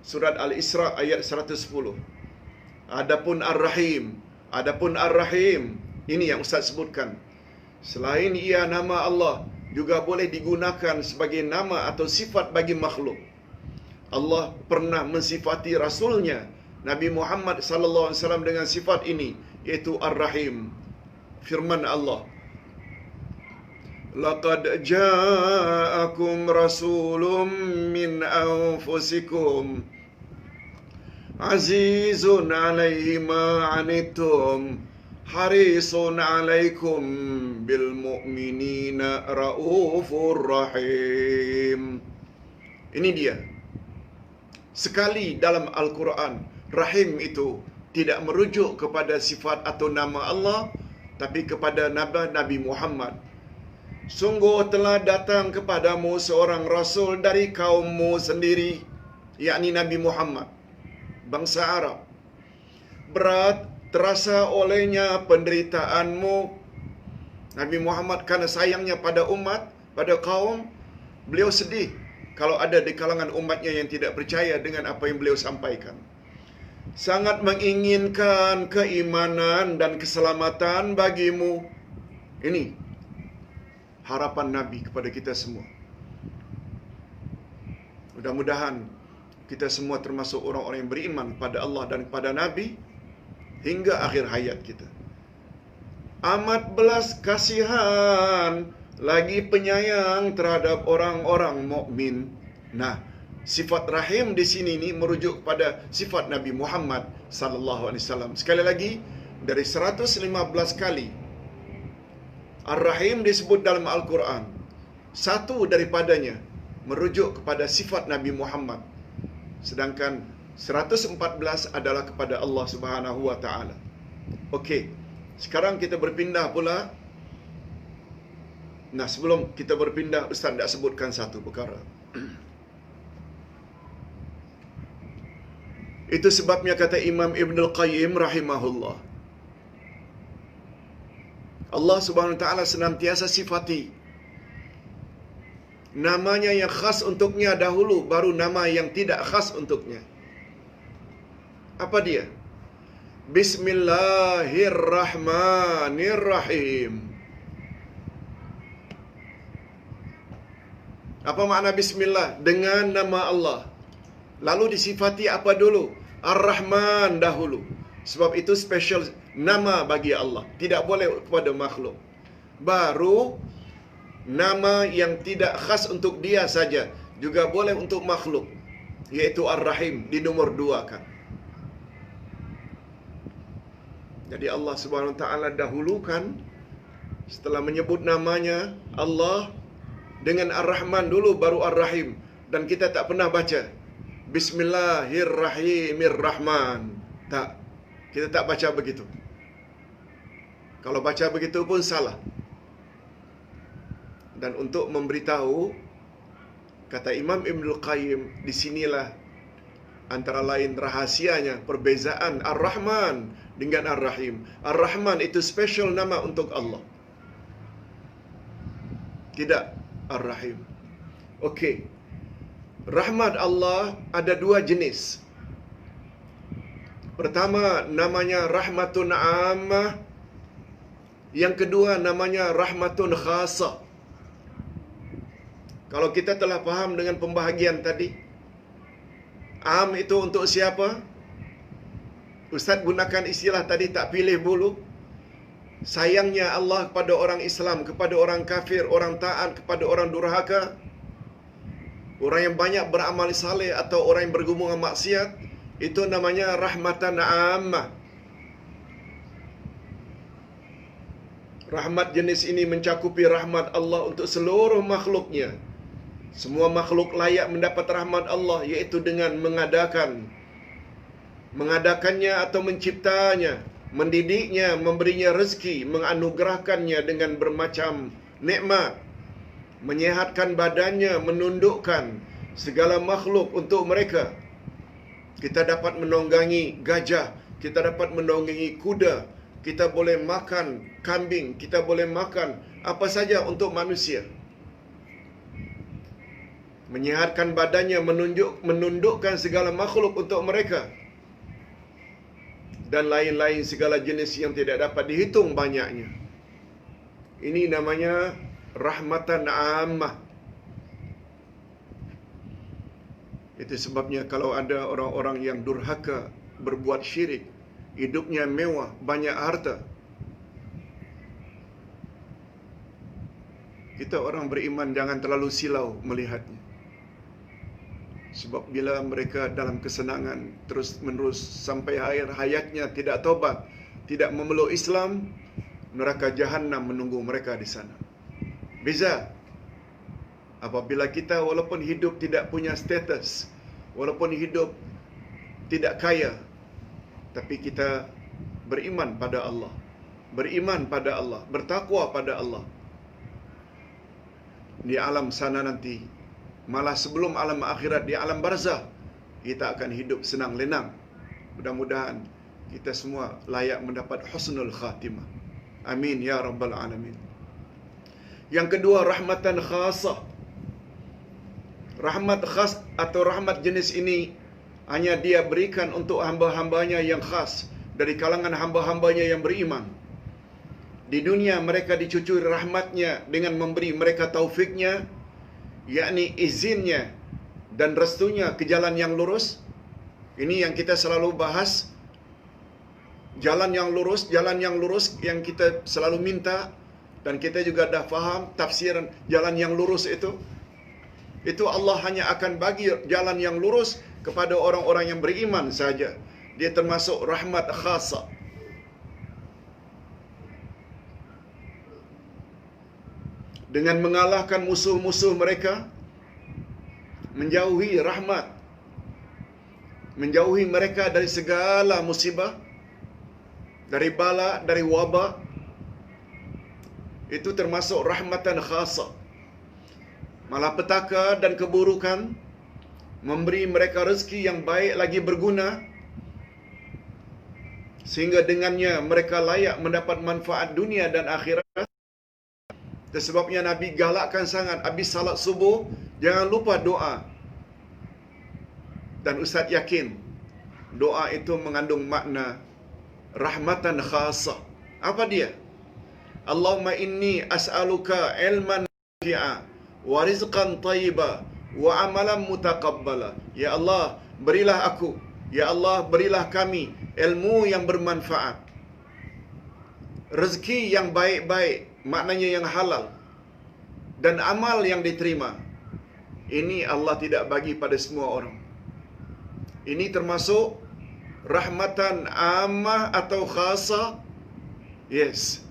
Surat Al-Isra ayat 110. Adapun Ar-Rahim, ini yang Ustaz sebutkan. Selain ia nama Allah, juga boleh digunakan sebagai nama atau sifat bagi makhluk. Allah pernah mensifati Rasulnya Nabi Muhammad sallallahu alaihi wasallam dengan sifat ini, iaitu Ar-Rahim. Firman Allah, "Laqad ja'akum rasulun min anfusikum azizun 'alaihi ma 'anittum harisun 'alaikum bil mu'minina raufur rahim." Ini dia. Sekali dalam Al-Quran, Rahim itu tidak merujuk kepada sifat atau nama Allah, tapi kepada Nabi Muhammad. Sungguh telah datang kepadamu seorang Rasul dari kaummu sendiri, yakni Nabi Muhammad, bangsa Arab. Berat terasa olehnya penderitaanmu. Nabi Muhammad karena sayangnya pada umat, pada kaum, beliau sedih kalau ada di kalangan umatnya yang tidak percaya dengan apa yang beliau sampaikan. Sangat menginginkan keimanan dan keselamatan bagimu. Ini harapan Nabi kepada kita semua. Mudah-mudahan kita semua termasuk orang-orang yang beriman kepada Allah dan kepada Nabi hingga akhir hayat kita. Amat belas kasihan lagi penyayang terhadap orang-orang mukmin. Nah, sifat Rahim di sini ni merujuk kepada sifat Nabi Muhammad sallallahu alaihi wasallam. Sekali lagi, dari 115 kali Ar-Rahim disebut dalam Al-Quran, satu daripadanya merujuk kepada sifat Nabi Muhammad. Sedangkan 114 adalah kepada Allah Subhanahu wa taala. Okey. Sekarang kita berpindah pula. Nah, sebelum kita berpindah, Ustaz nak sebutkan satu perkara. Itu sebabnya kata Imam Ibn Al-Qayyim rahimahullah, Allah Subhanahu wa taala senantiasa sifati namanya yang khas untuknya dahulu, baru nama yang tidak khas untuknya. Apa dia? Bismillahirrahmanirrahim. Apa makna bismillah? Dengan nama Allah. Lalu disifati apa dulu? Ar-Rahman dahulu. Sebab itu special nama bagi Allah. Tidak boleh kepada makhluk. Baru nama yang tidak khas untuk dia saja, juga boleh untuk makhluk, yaitu Ar-Rahim, di nombor 2 kan. Jadi Allah Subhanahu wa taala dahulukan, setelah menyebut namanya Allah, dengan Ar-Rahman dulu, baru Ar-Rahim. Dan kita tak pernah baca Bismillahirrahmanirrahim. Tak. Kita tak baca begitu. Kalau baca begitu pun salah. Dan untuk memberitahu, kata Imam Ibn Al-Qayyim, di sinilah antara lain rahasianya perbezaan Ar-Rahman dengan Ar-Rahim. Ar-Rahman itu special nama untuk Allah, tidak Ar-Rahim. Okey. Rahmat Allah ada 2 jenis. Pertama namanya rahmatun ammah, yang kedua namanya rahmatun khasah. Kalau kita telah faham dengan pembahagian tadi, am itu untuk siapa? Ustaz gunakan istilah tadi, tak pilih bulu. Sayangnya Allah kepada orang Islam, kepada orang kafir, orang taat, kepada orang durhaka. Orang yang banyak beramal saleh atau orang yang bergumul dengan maksiat, itu namanya rahmatan ammah. Rahmat jenis ini mencakupi rahmat Allah untuk seluruh makhluknya. Semua makhluk layak mendapat rahmat Allah, iaitu dengan mengadakannya atau menciptanya, mendidiknya, memberinya rezeki, menganugerahkannya dengan bermacam nikmat, menyehatkan badannya, menundukkan segala makhluk untuk mereka. Kita dapat menunggangi gajah, kita dapat menunggangi kuda, kita boleh makan kambing, kita boleh makan apa saja untuk manusia. Menyehatkan badannya, menundukkan segala makhluk untuk mereka. Dan lain-lain segala jenis yang tidak dapat dihitung banyaknya. Ini namanya rahmatan ammah. Itu sebabnya kalau ada orang-orang yang durhaka, berbuat syirik, hidupnya mewah, banyak harta, kita orang beriman jangan terlalu silau melihatnya. Sebab bila mereka dalam kesenangan terus menerus sampai akhir hayatnya tidak taubat, tidak memeluk Islam, neraka Jahannam menunggu mereka di sana. Beza apabila kita walaupun hidup tidak punya status, walaupun hidup tidak kaya, tapi kita beriman pada Allah, beriman pada Allah, bertakwa pada Allah. Di alam sana nanti, malah sebelum alam akhirat, di alam barzah, kita akan hidup senang lenang. Mudah-mudahan kita semua layak mendapat husnul khatimah. Amin ya rabbal alamin. Yang kedua, rahmatan khasah. Rahmat khas atau rahmat jenis ini hanya Dia berikan untuk hamba-hambanya yang khas dari kalangan hamba-hambanya yang beriman. Di dunia mereka dicucuri rahmatnya dengan memberi mereka taufiknya, yakni izinnya dan restunya ke jalan yang lurus. Ini yang kita selalu bahas. Jalan yang lurus yang kita selalu minta, dan kita juga dah faham tafsiran jalan yang lurus itu. Itu Allah hanya akan bagi jalan yang lurus kepada orang-orang yang beriman saja. Dia termasuk rahmat khasa. Dengan mengalahkan musuh-musuh mereka, menjauhi rahmat, menjauhi mereka dari segala musibah, dari bala, dari wabak. Itu termasuk rahmatan khasa. Malapetaka dan keburukan, memberi mereka rezeki yang baik lagi berguna, sehingga dengannya mereka layak mendapat manfaat dunia dan akhirat. Sebabnya Nabi galakkan sangat, habis salat subuh, jangan lupa doa. Dan Ustaz yakin, doa itu mengandung makna rahmatan khasa. Apa dia? Allahumma inni as'aluka ilman nafi'a wa rizqan tayyiba wa amalan mutaqabbala. Ya Allah, berilah aku, ya Allah, berilah kami ilmu yang bermanfaat, rezeki yang baik-baik, maknanya yang halal, dan amal yang diterima. Ini Allah tidak bagi pada semua orang. Ini termasuk rahmatan ammah atau khasa. Yes,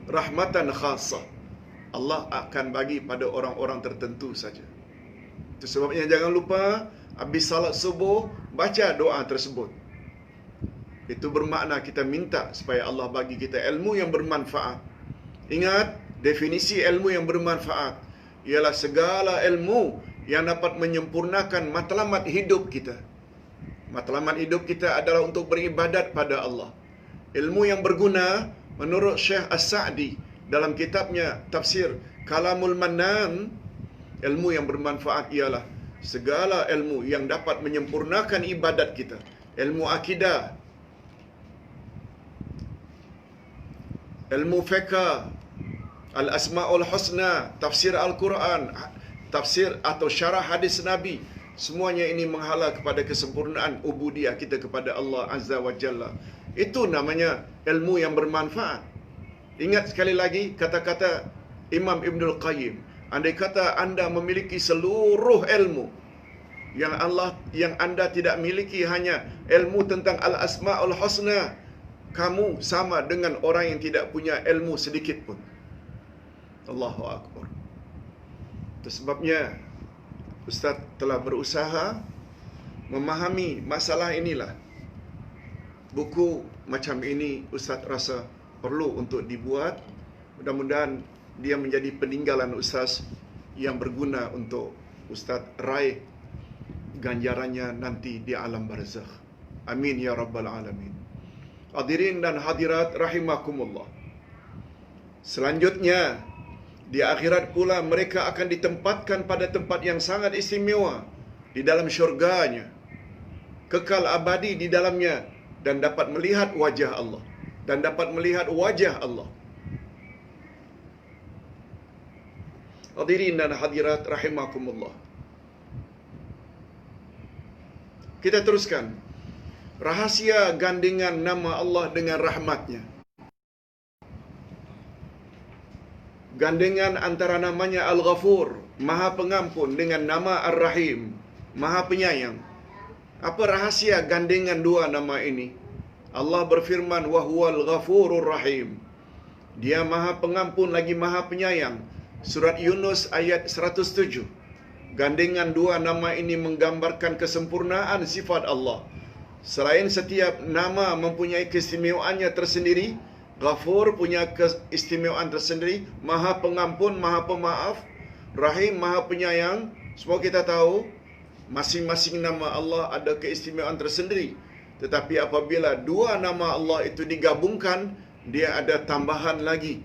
rahmatan khasa. Allah akan bagi pada orang-orang tertentu saja. Itu sebabnya jangan lupa habis salat subuh baca doa tersebut. Itu bermakna kita minta supaya Allah bagi kita ilmu yang bermanfaat. Ingat, definisi ilmu yang bermanfaat ialah segala ilmu yang dapat menyempurnakan matlamat hidup kita. Matlamat hidup kita adalah untuk beribadat pada Allah. Ilmu yang berguna menurut Syekh As-Sa'di dalam kitabnya tafsir Kalamul Mannan, ilmu yang bermanfaat ialah segala ilmu yang dapat menyempurnakan ibadat kita. Ilmu akidah, ilmu fiqh, al-asma'ul husna, tafsir al-Quran, tafsir atau syarah hadis Nabi. Semuanya ini menghala kepada kesempurnaan ubudiyah kita kepada Allah Azza wa Jalla. Itu namanya ilmu yang bermanfaat. Ingat sekali lagi kata-kata Imam Ibnul Qayyim, Andai kata anda memiliki seluruh ilmu yang anda tidak miliki, hanya ilmu tentang al-asma'ul husna, kamu sama dengan orang yang tidak punya ilmu sedikit pun. Allahu Akbar. Itu sebabnya Ustaz telah berusaha memahami masalah inilah. Buku macam ini Ustaz rasa perlu untuk dibuat. Mudah-mudahan dia menjadi peninggalan Ustaz yang berguna untuk Ustaz raih ganjarannya nanti di alam barzakh. Amin ya rabbal alamin. Hadirin dan hadirat rahimakumullah. Selanjutnya, di akhirat pula mereka akan ditempatkan pada tempat yang sangat istimewa di dalam syurganya, kekal abadi di dalamnya, dan dapat melihat wajah Allah. Dan dapat melihat wajah Allah. Hadirin dan hadirat rahimakumullah. Kita teruskan. Rahasia gandengan nama Allah dengan rahmatnya. Gandengan antara namanya Al-Ghafur, Maha Pengampun, dengan nama Ar-Rahim, Maha Penyayang. Apa rahasia gandengan dua nama ini? Allah berfirman, wa huwal ghafurur rahim. Dia Maha Pengampun lagi Maha Penyayang. Surat Yunus ayat 107. Gandengan dua nama ini menggambarkan kesempurnaan sifat Allah. Selain setiap nama mempunyai keistimewaannya tersendiri, Ghafur punya keistimewaan tersendiri, Maha Pengampun, Maha Pemaaf, Rahim, Maha Penyayang. Semua kita tahu masing-masing nama Allah ada keistimewaan tersendiri. Tetapi apabila dua nama Allah itu digabungkan, dia ada tambahan lagi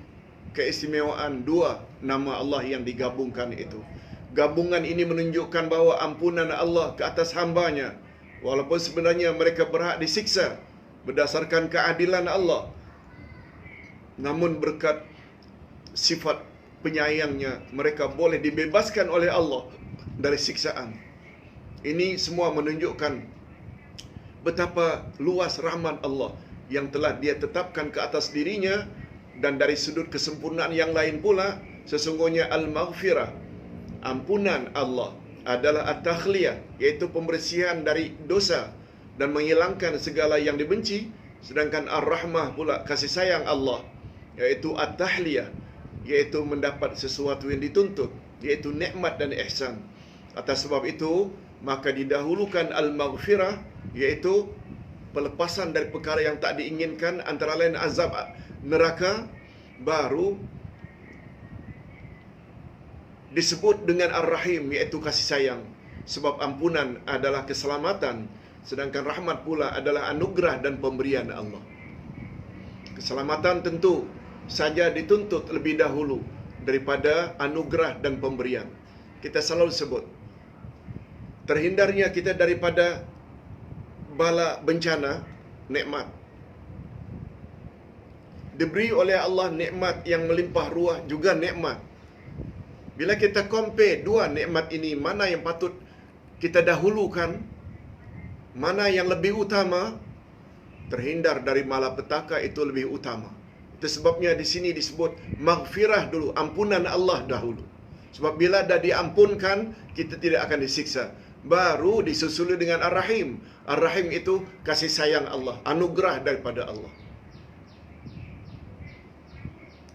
keistimewaan dua nama Allah yang digabungkan itu. Gabungan ini menunjukkan bahawa ampunan Allah ke atas hambanya, walaupun sebenarnya mereka berhak disiksa berdasarkan keadilan Allah, namun berkat sifat penyayangnya mereka boleh dibebaskan oleh Allah dari siksaan. Ini semua menunjukkan betapa luas rahmat Allah yang telah dia tetapkan ke atas dirinya. Dan dari sudut kesempurnaan yang lain pula, sesungguhnya al-maghfirah, ampunan Allah, adalah at-takhliyah, iaitu pembersihan dari dosa dan menghilangkan segala yang dibenci. Sedangkan ar-rahmah pula kasih sayang Allah, iaitu at-tahliyah, iaitu mendapat sesuatu yang dituntut, iaitu nikmat dan ihsan. Atas sebab itu, maka didahulukan al-maghfirah, iaitu pelepasan dari perkara yang tak diinginkan, antara lain azab neraka, baru disebut dengan Ar-Rahim, iaitu kasih sayang. Sebab ampunan adalah keselamatan, sedangkan rahmat pula adalah anugerah dan pemberian Allah. Keselamatan tentu saja dituntut lebih dahulu daripada anugerah dan pemberian. Kita selalu sebut, terhindarnya kita daripada bala bencana, nikmat. Diberi oleh Allah nikmat yang melimpah ruah juga nikmat. Bila kita compare dua nikmat ini, mana yang patut kita dahulukan, mana yang lebih utama? Terhindar dari malapetaka itu lebih utama. Itu sebabnya di sini disebut maghfirah dulu, ampunan Allah dahulu. Sebab bila dah diampunkan, kita tidak akan disiksa. Baru disusuli dengan Ar-Rahim. Ar-Rahim itu kasih sayang Allah, anugerah daripada Allah.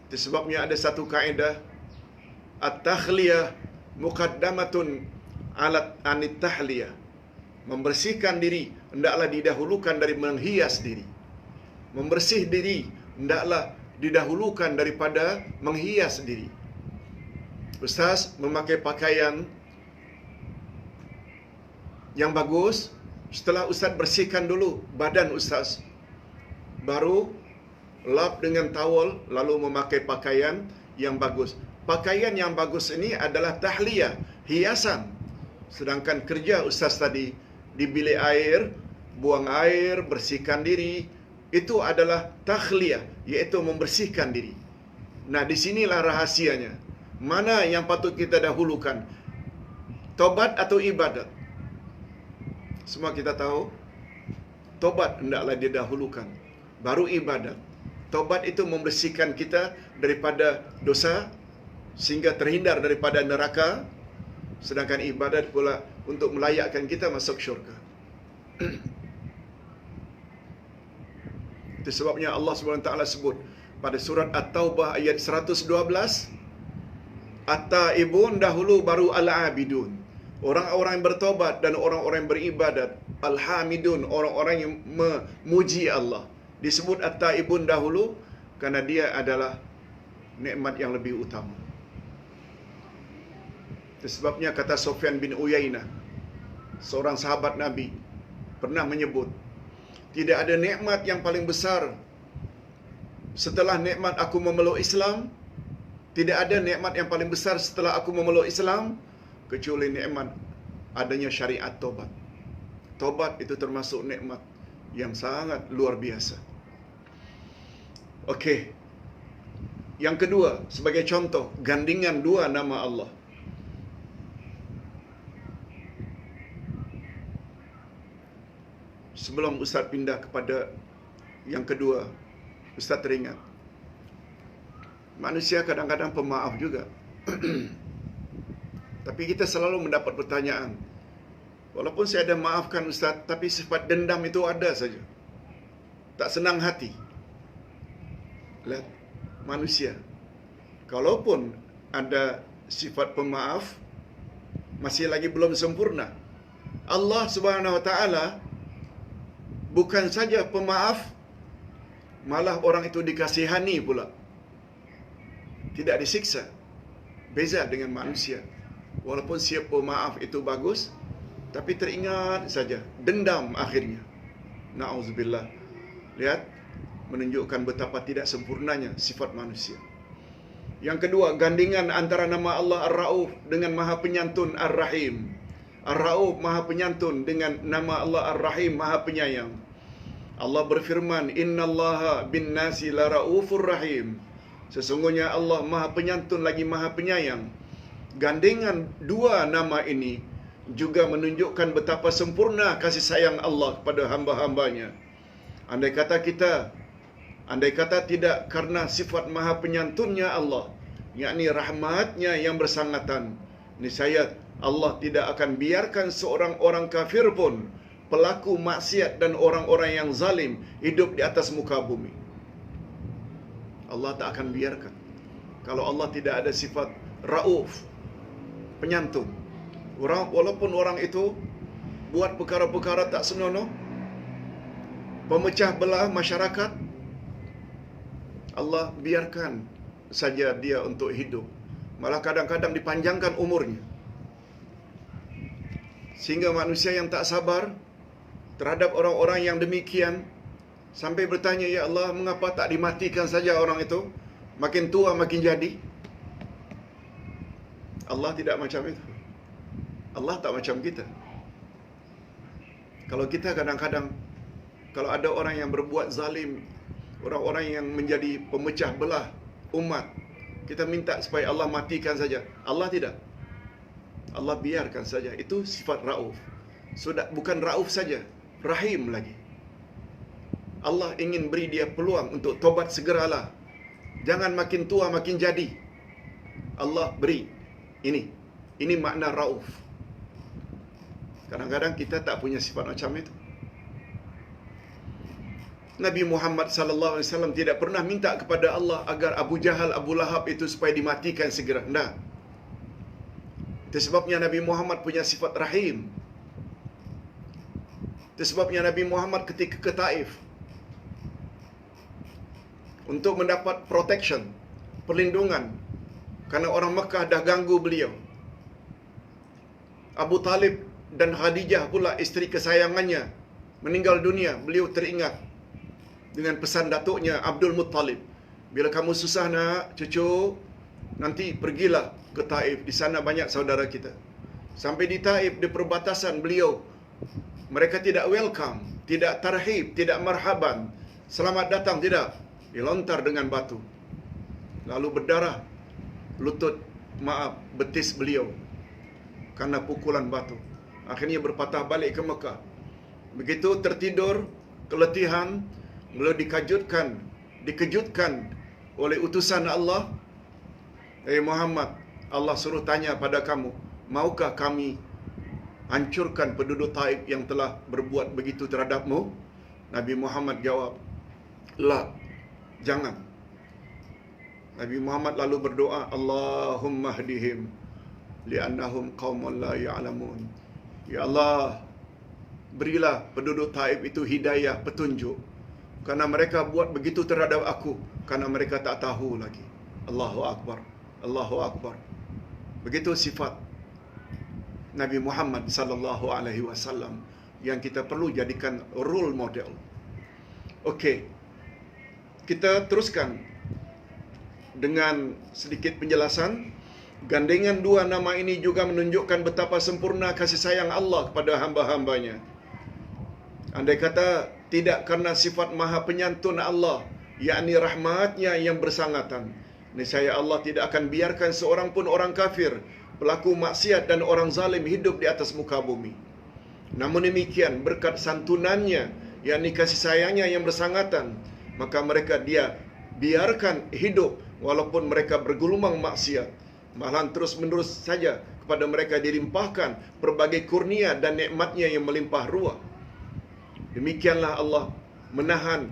Itu sebabnya ada satu kaedah, at-takhliyah muqaddamatun ala anit-tahliyah. Membersihkan diri hendaklah didahulukan dari menghias diri. Membersih diri hendaklah didahulukan daripada menghias diri. Ustaz memakai pakaian yang bagus, setelah Ustaz bersihkan dulu badan Ustaz, baru lap dengan tawel, lalu memakai pakaian yang bagus. Pakaian yang bagus ini adalah tahliyah, hiasan. Sedangkan kerja Ustaz tadi di bilik air, buang air, bersihkan diri, itu adalah takhliyah, iaitu membersihkan diri. Nah, di sinilah rahasianya. Mana yang patut kita dahulukan? Tobat atau ibadat? Semua kita tahu, tobat hendaklah didahulukan, baru ibadat. Tobat itu membersihkan kita daripada dosa, sehingga terhindar daripada neraka, sedangkan ibadat pula untuk melayakkan kita masuk syurga. Itu sebabnya Allah SWT sebut pada surat At-Taubah ayat 112, At-Taibun dahulu baru Al-Abidun. Orang-orang yang bertobat dan orang-orang yang beribadat. Al-Hamidun, orang-orang yang memuji Allah. Disebut At-Taibun dahulu kerana dia adalah nikmat yang lebih utama. Itu sebabnya kata Sufyan bin Uyainah, seorang sahabat Nabi, pernah menyebut, tidak ada nikmat yang paling besar setelah nikmat aku memeluk Islam. Tidak ada nikmat yang paling besar setelah aku memeluk Islam kecuali nikmat adanya syariat tobat. Tobat itu termasuk nikmat yang sangat luar biasa. Okey. Yang kedua, sebagai contoh, gandingan dua nama Allah. Sebelum Ustaz pindah kepada yang kedua, Ustaz teringat, manusia kadang-kadang pemaaf juga. Tapi kita selalu mendapat pertanyaan, walaupun saya ada maafkan Ustaz, tapi sifat dendam itu ada saja. Tak senang hati. Lihat, manusia, kalaupun ada sifat pemaaf, masih lagi belum sempurna. Allah Subhanahu Wa Taala bukan saja pemaaf, malah orang itu dikasihani pula, tidak disiksa. Beza dengan manusia. Walaupun siap pemaaf itu bagus, tapi teringat saja, dendam akhirnya. Na'udzubillah. Lihat, menunjukkan betapa tidak sempurnanya sifat manusia. Yang kedua, gandingan antara nama Allah Ar-Ra'uf dengan Maha Penyantun Ar-Rahim. Ar-Ra'uf Maha Penyantun dengan nama Allah Ar-Rahim Maha Penyayang. Allah berfirman, Innallaha bin nasi la ra'ufur rahim. Sesungguhnya Allah Maha Penyantun lagi Maha Penyayang. Gandingan dua nama ini juga menunjukkan betapa sempurna kasih sayang Allah kepada hamba-hambanya. Andai kata tidak karena sifat Maha Penyantunnya Allah, yakni rahmatnya yang bersangatan, niscaya Allah tidak akan biarkan seorang orang kafir pun, pelaku maksiat dan orang-orang yang zalim hidup di atas muka bumi. Allah tak akan biarkan. Kalau Allah tidak ada sifat Rauf, penyantun, walaupun orang itu buat perkara-perkara tak senonoh, pemecah belah masyarakat, Allah biarkan saja dia untuk hidup. Malah kadang-kadang dipanjangkan umurnya. Sehingga manusia yang tak sabar terhadap orang-orang yang demikian sampai bertanya, Ya Allah, mengapa tak dimatikan saja orang itu? Makin tua makin jadi. Allah tidak macam itu. Allah tak macam kita. Kalau kita kadang-kadang, kalau ada orang yang berbuat zalim, orang-orang yang menjadi pemecah belah umat, kita minta supaya Allah matikan saja. Allah tidak. Allah biarkan saja. Itu sifat Rauf. Sudah bukan Rauf saja, Rahim lagi. Allah ingin beri dia peluang untuk tobat segeralah. Jangan makin tua makin jadi. Allah beri. Ini makna Rauf. Kadang-kadang kita tak punya sifat macam itu. Nabi Muhammad sallallahu alaihi wasallam tidak pernah minta kepada Allah agar Abu Jahal, Abu Lahab itu supaya dimatikan segera. Tidak. Itu sebabnya Nabi Muhammad punya sifat Rahim. Itu sebabnya Nabi Muhammad ketika ke Taif, untuk mendapat protection, perlindungan, kerana orang Mekah dah ganggu beliau. Abu Talib dan Khadijah pula, isteri kesayangannya, meninggal dunia. Beliau teringat dengan pesan datuknya Abdul Muttalib, bila kamu susah nak cucu, nanti pergilah ke Taif, di sana banyak saudara kita. Sampai di Taif, di perbatasan beliau, mereka tidak welcome, tidak tarhib, tidak marhaban, selamat datang, tidak. Dilontar dengan batu, lalu berdarah betis beliau karena pukulan batu. Akhirnya berpatah balik ke Mekah. Begitu tertidur, keletihan, beliau dikejutkan oleh utusan Allah. Muhammad, Allah suruh tanya pada kamu, maukah kami hancurkan penduduk Taif yang telah berbuat begitu terhadapmu? Nabi Muhammad jawab, la, jangan. Nabi Muhammad lalu berdoa, Allahumma hdihim li'annahum qaumun la ya'lamun. Ya Allah, berilah penduduk Taif itu hidayah, petunjuk, karena mereka buat begitu terhadap aku, karena mereka tak tahu lagi. Allahu Akbar, Allahu Akbar. Begitu sifat Nabi Muhammad sallallahu alaihi wasallam yang kita perlu jadikan role model. Okey. Kita teruskan dengan sedikit penjelasan. Gandengan dua nama ini juga menunjukkan betapa sempurna kasih sayang Allah kepada hamba-hambanya. Andai kata tidak karena sifat maha penyantun Allah, yakni rahmatnya yang bersangatan, niscaya Allah tidak akan biarkan seorang pun orang kafir, pelaku maksiat dan orang zalim hidup di atas muka bumi. Namun demikian, berkat santunannya, yakni kasih sayangnya yang bersangatan, maka mereka dia biarkan hidup walaupun mereka bergulumang maksiat. Malahan terus-menerus saja kepada mereka dilimpahkan berbagai kurnia dan nikmatnya yang melimpah ruah. Demikianlah Allah menahan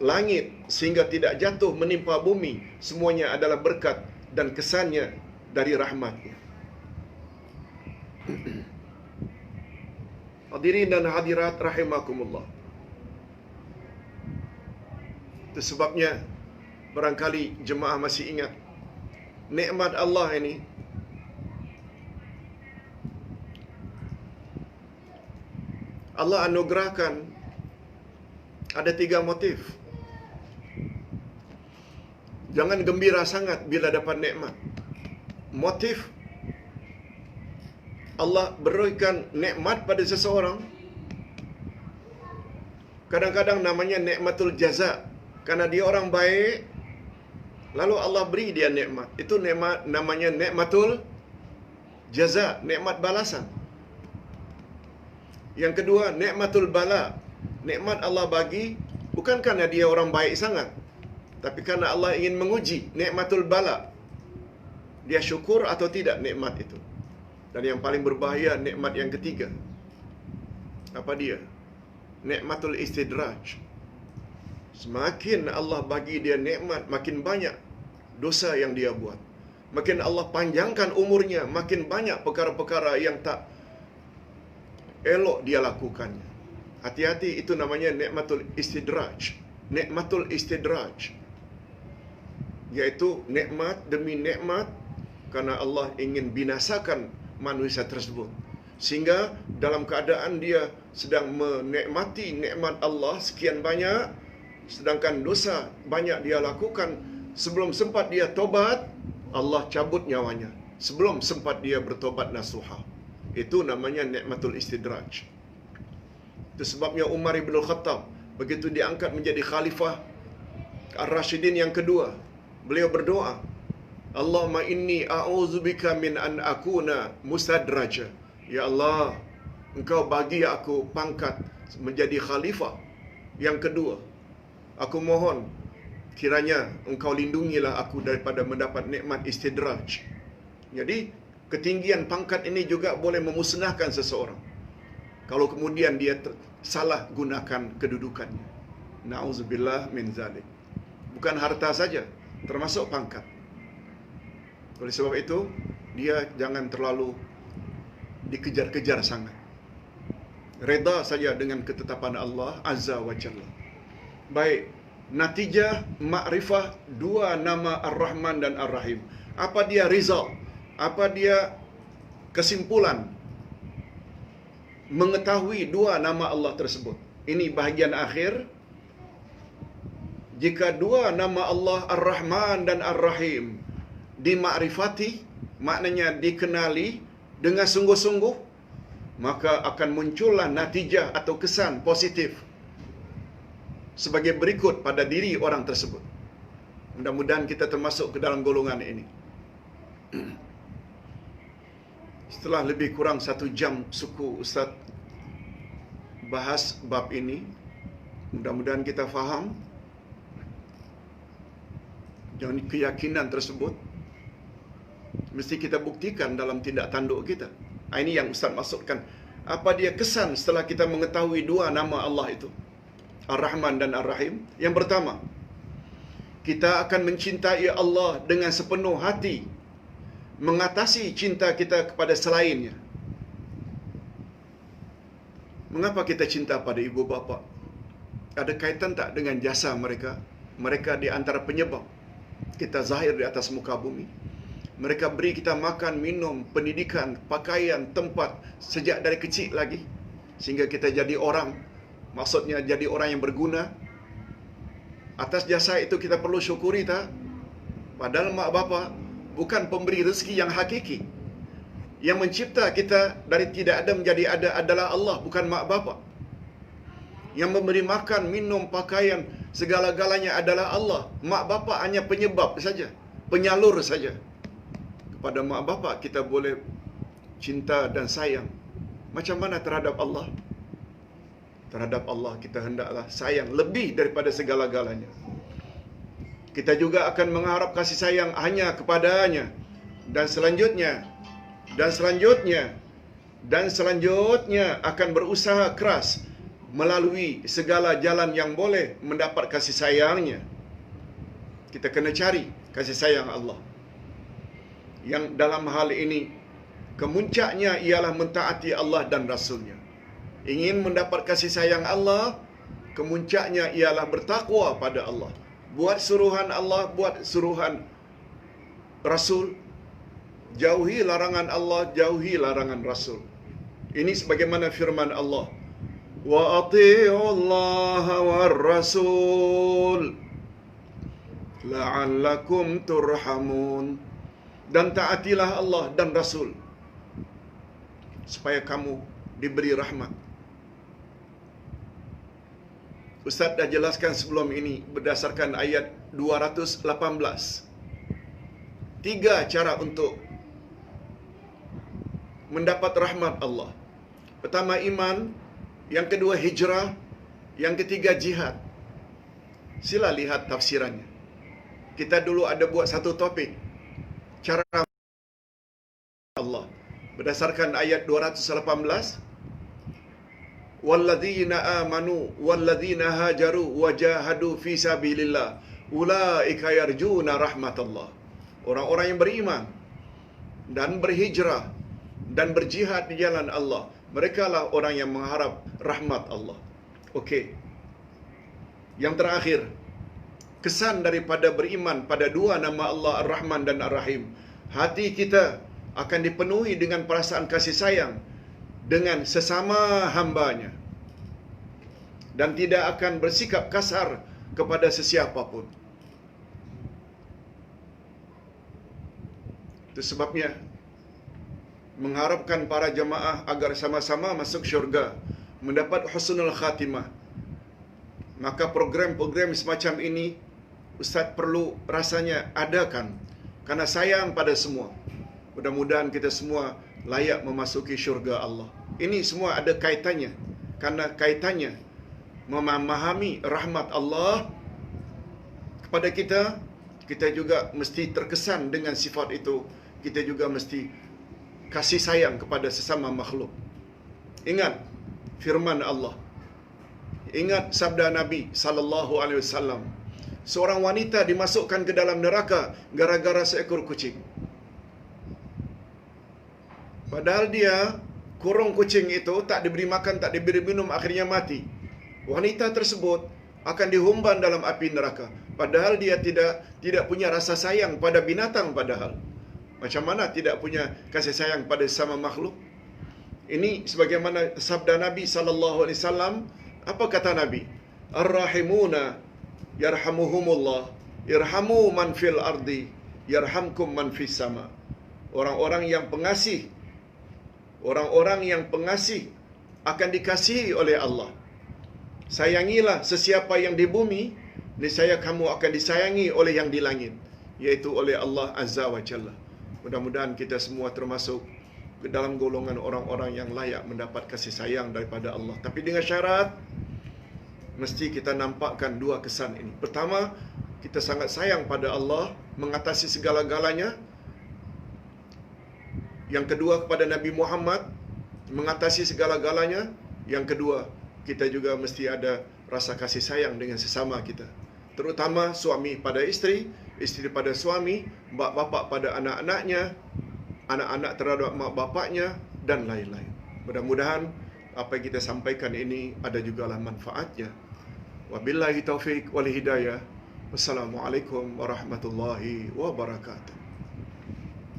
langit sehingga tidak jatuh menimpa bumi. Semuanya adalah berkat dan kesannya dari rahmatnya. Hadirin dan hadirat rahimakumullah. Itu sebabnya barangkali jemaah masih ingat nikmat Allah ini. Allah anugerahkan ada 3 motif. Jangan gembira sangat bila dapat nikmat. Motif Allah berikan nikmat pada seseorang, kadang-kadang namanya nikmatul jaza, karena dia orang baik, lalu Allah beri dia nikmat. Itu nikmat, namanya nikmatul jaza, nikmat balasan. Yang kedua, nikmatul bala. Nikmat Allah bagi bukan kerana dia orang baik sangat, tapi kerana Allah ingin menguji. Nikmatul bala, dia syukur atau tidak nikmat itu. Dan yang paling berbahaya, nikmat yang ketiga. Apa dia? Nikmatul istidraj. Semakin Allah bagi dia nikmat, makin banyak dosa yang dia buat. Makin Allah panjangkan umurnya, makin banyak perkara-perkara yang tak elok dia lakukannya. Hati-hati, itu namanya nikmatul istidraj. Nikmatul istidraj, iaitu nikmat demi nikmat, kerana Allah ingin binasakan manusia tersebut. Sehingga dalam keadaan dia sedang menikmati nikmat Allah sekian banyak, sedangkan dosa banyak dia lakukan, sebelum sempat dia tobat, Allah cabut nyawanya. Sebelum sempat dia bertobat nasuha. Itu namanya nikmatul istidraj. Itu sebabnya Umar ibn Khattab, begitu diangkat menjadi khalifah Ar-Rashidin yang kedua, beliau berdoa, Allahumma inni a'udzubika min an akuna mustadraja. Ya Allah, Engkau bagi aku pangkat menjadi khalifah yang kedua. Aku mohon kiranya Engkau lindungilah aku daripada mendapat nikmat istidraj. Jadi, ketinggian pangkat ini juga boleh memusnahkan seseorang kalau kemudian dia salah gunakan kedudukannya. Na'udzubillah min zalik. Bukan harta saja, termasuk pangkat. Oleh sebab itu, dia jangan terlalu dikejar-kejar sangat. Reda saja dengan ketetapan Allah Azza wa Jalla. Baik, natijah makrifah dua nama Ar-Rahman dan Ar-Rahim. Apa dia result? Apa dia kesimpulan mengetahui dua nama Allah tersebut? Ini bahagian akhir. Jika dua nama Allah Ar-Rahman dan Ar-Rahim dimakrifati, maknanya dikenali dengan sungguh-sungguh, maka akan muncullah natijah atau kesan positif sebagai berikut pada diri orang tersebut. Mudah-mudahan kita termasuk ke dalam golongan ini. Setelah lebih kurang 1 jam suku Ustaz bahas bab ini, mudah-mudahan kita faham dan keyakinan tersebut Mesti kita buktikan dalam tindak tanduk kita. Ini yang Ustaz maksudkan. Apa dia kesan setelah kita mengetahui dua nama Allah itu, Ar-Rahman dan Ar-Rahim? Yang pertama, kita akan mencintai Allah dengan sepenuh hati, mengatasi cinta kita kepada selainnya. Mengapa kita cinta pada ibu bapa? Ada kaitan tak dengan jasa mereka? Mereka di antara penyebab kita zahir di atas muka bumi. Mereka beri kita makan, minum, pendidikan, pakaian, tempat sejak dari kecil lagi, sehingga kita jadi orang. Maksudnya jadi orang yang berguna. Atas jasa itu kita perlu syukuri tak? Padahal mak bapa bukan pemberi rezeki yang hakiki. Yang mencipta kita dari tidak ada menjadi ada adalah Allah, bukan mak bapa. Yang memberi makan, minum, pakaian, segala-galanya adalah Allah. Mak bapa hanya penyebab saja, penyalur saja. Kepada mak bapa kita boleh cinta dan sayang. Macam mana terhadap Allah? Terhadap Allah kita hendaklah sayang lebih daripada segala-galanya. Kita juga akan mengharap kasih sayang hanya kepadanya. Dan selanjutnya akan berusaha keras melalui segala jalan yang boleh mendapat kasih sayangnya. Kita kena cari kasih sayang Allah. Yang dalam hal ini, kemuncaknya ialah mentaati Allah dan Rasulnya. Ingin mendapat kasih sayang Allah, kemuncaknya ialah bertakwa pada Allah. Buat suruhan Allah, buat suruhan Rasul. Jauhi larangan Allah, jauhi larangan Rasul. Ini sebagaimana firman Allah. Wa ati'u Allah war Rasul la'allakum turhamun. Dan taatilah Allah dan Rasul supaya kamu diberi rahmat. Ustaz dah jelaskan sebelum ini berdasarkan ayat 218. 3 cara untuk mendapat rahmat Allah. Pertama iman, yang kedua hijrah, yang ketiga jihad. Sila lihat tafsirannya. Kita dulu ada buat satu topik, cara Allah. Berdasarkan ayat 218, walladzina amanu walladzina hajaru wajahadu fi sabilillah ulaika yarjuna rahmatallah. Orang-orang yang beriman dan berhijrah dan berjihad di jalan Allah, merekalah orang yang mengharap rahmat Allah. Okey. Yang terakhir, kesan daripada beriman pada dua nama Allah Ar-Rahman dan Ar-Rahim. Hati kita akan dipenuhi dengan perasaan kasih sayang dengan sesama hambanya, dan tidak akan bersikap kasar kepada sesiapa pun. Itu sebabnya mengharapkan para jemaah agar sama-sama masuk syurga, mendapat husnul khatimah. Maka program-program semacam ini Ustaz perlu rasanya adakan, karena sayang pada semua. Mudah-mudahan kita semua layak memasuki syurga Allah. Ini semua ada kaitannya, karena kaitannya memahami rahmat Allah kepada kita. Kita juga mesti terkesan dengan sifat itu. Kita juga mesti kasih sayang kepada sesama makhluk. Ingat firman Allah. Ingat sabda Nabi sallallahu alaihi wasallam. Seorang wanita dimasukkan ke dalam neraka gara-gara seekor kucing. Padahal dia kurung kucing itu, tak diberi makan, tak diberi minum, akhirnya mati. Wanita tersebut akan dihumban dalam api neraka. Padahal dia tidak punya rasa sayang pada binatang padahal. Macam mana tidak punya kasih sayang pada sesama makhluk? Ini sebagaimana sabda Nabi sallallahu alaihi wasallam. Apa kata Nabi? Ar-rahimuna yarhamuhumullah, irhamu man fil ardi yarhamkum man fis sama. Orang-orang yang pengasih akan dikasihi oleh Allah. Sayangilah sesiapa yang di bumi, niscaya kamu akan disayangi oleh yang di langit, yaitu oleh Allah Azza wa Jalla. Mudah-mudahan kita semua termasuk ke dalam golongan orang-orang yang layak mendapat kasih sayang daripada Allah. Tapi dengan syarat, mesti kita nampakkan dua kesan ini. Pertama, kita sangat sayang pada Allah, mengatasi segala-galanya. Yang kedua, kepada Nabi Muhammad mengatasi segala-galanya. Yang kedua, kita juga mesti ada rasa kasih sayang dengan sesama kita. Terutama suami pada isteri, isteri pada suami, bapa pada anak-anaknya, anak-anak terhadap mak bapaknya, dan lain-lain. Mudah-mudahan apa yang kita sampaikan ini ada jugalah manfaatnya. Wabillahi taufiq wal hidayah. Wassalamualaikum warahmatullahi wabarakatuh.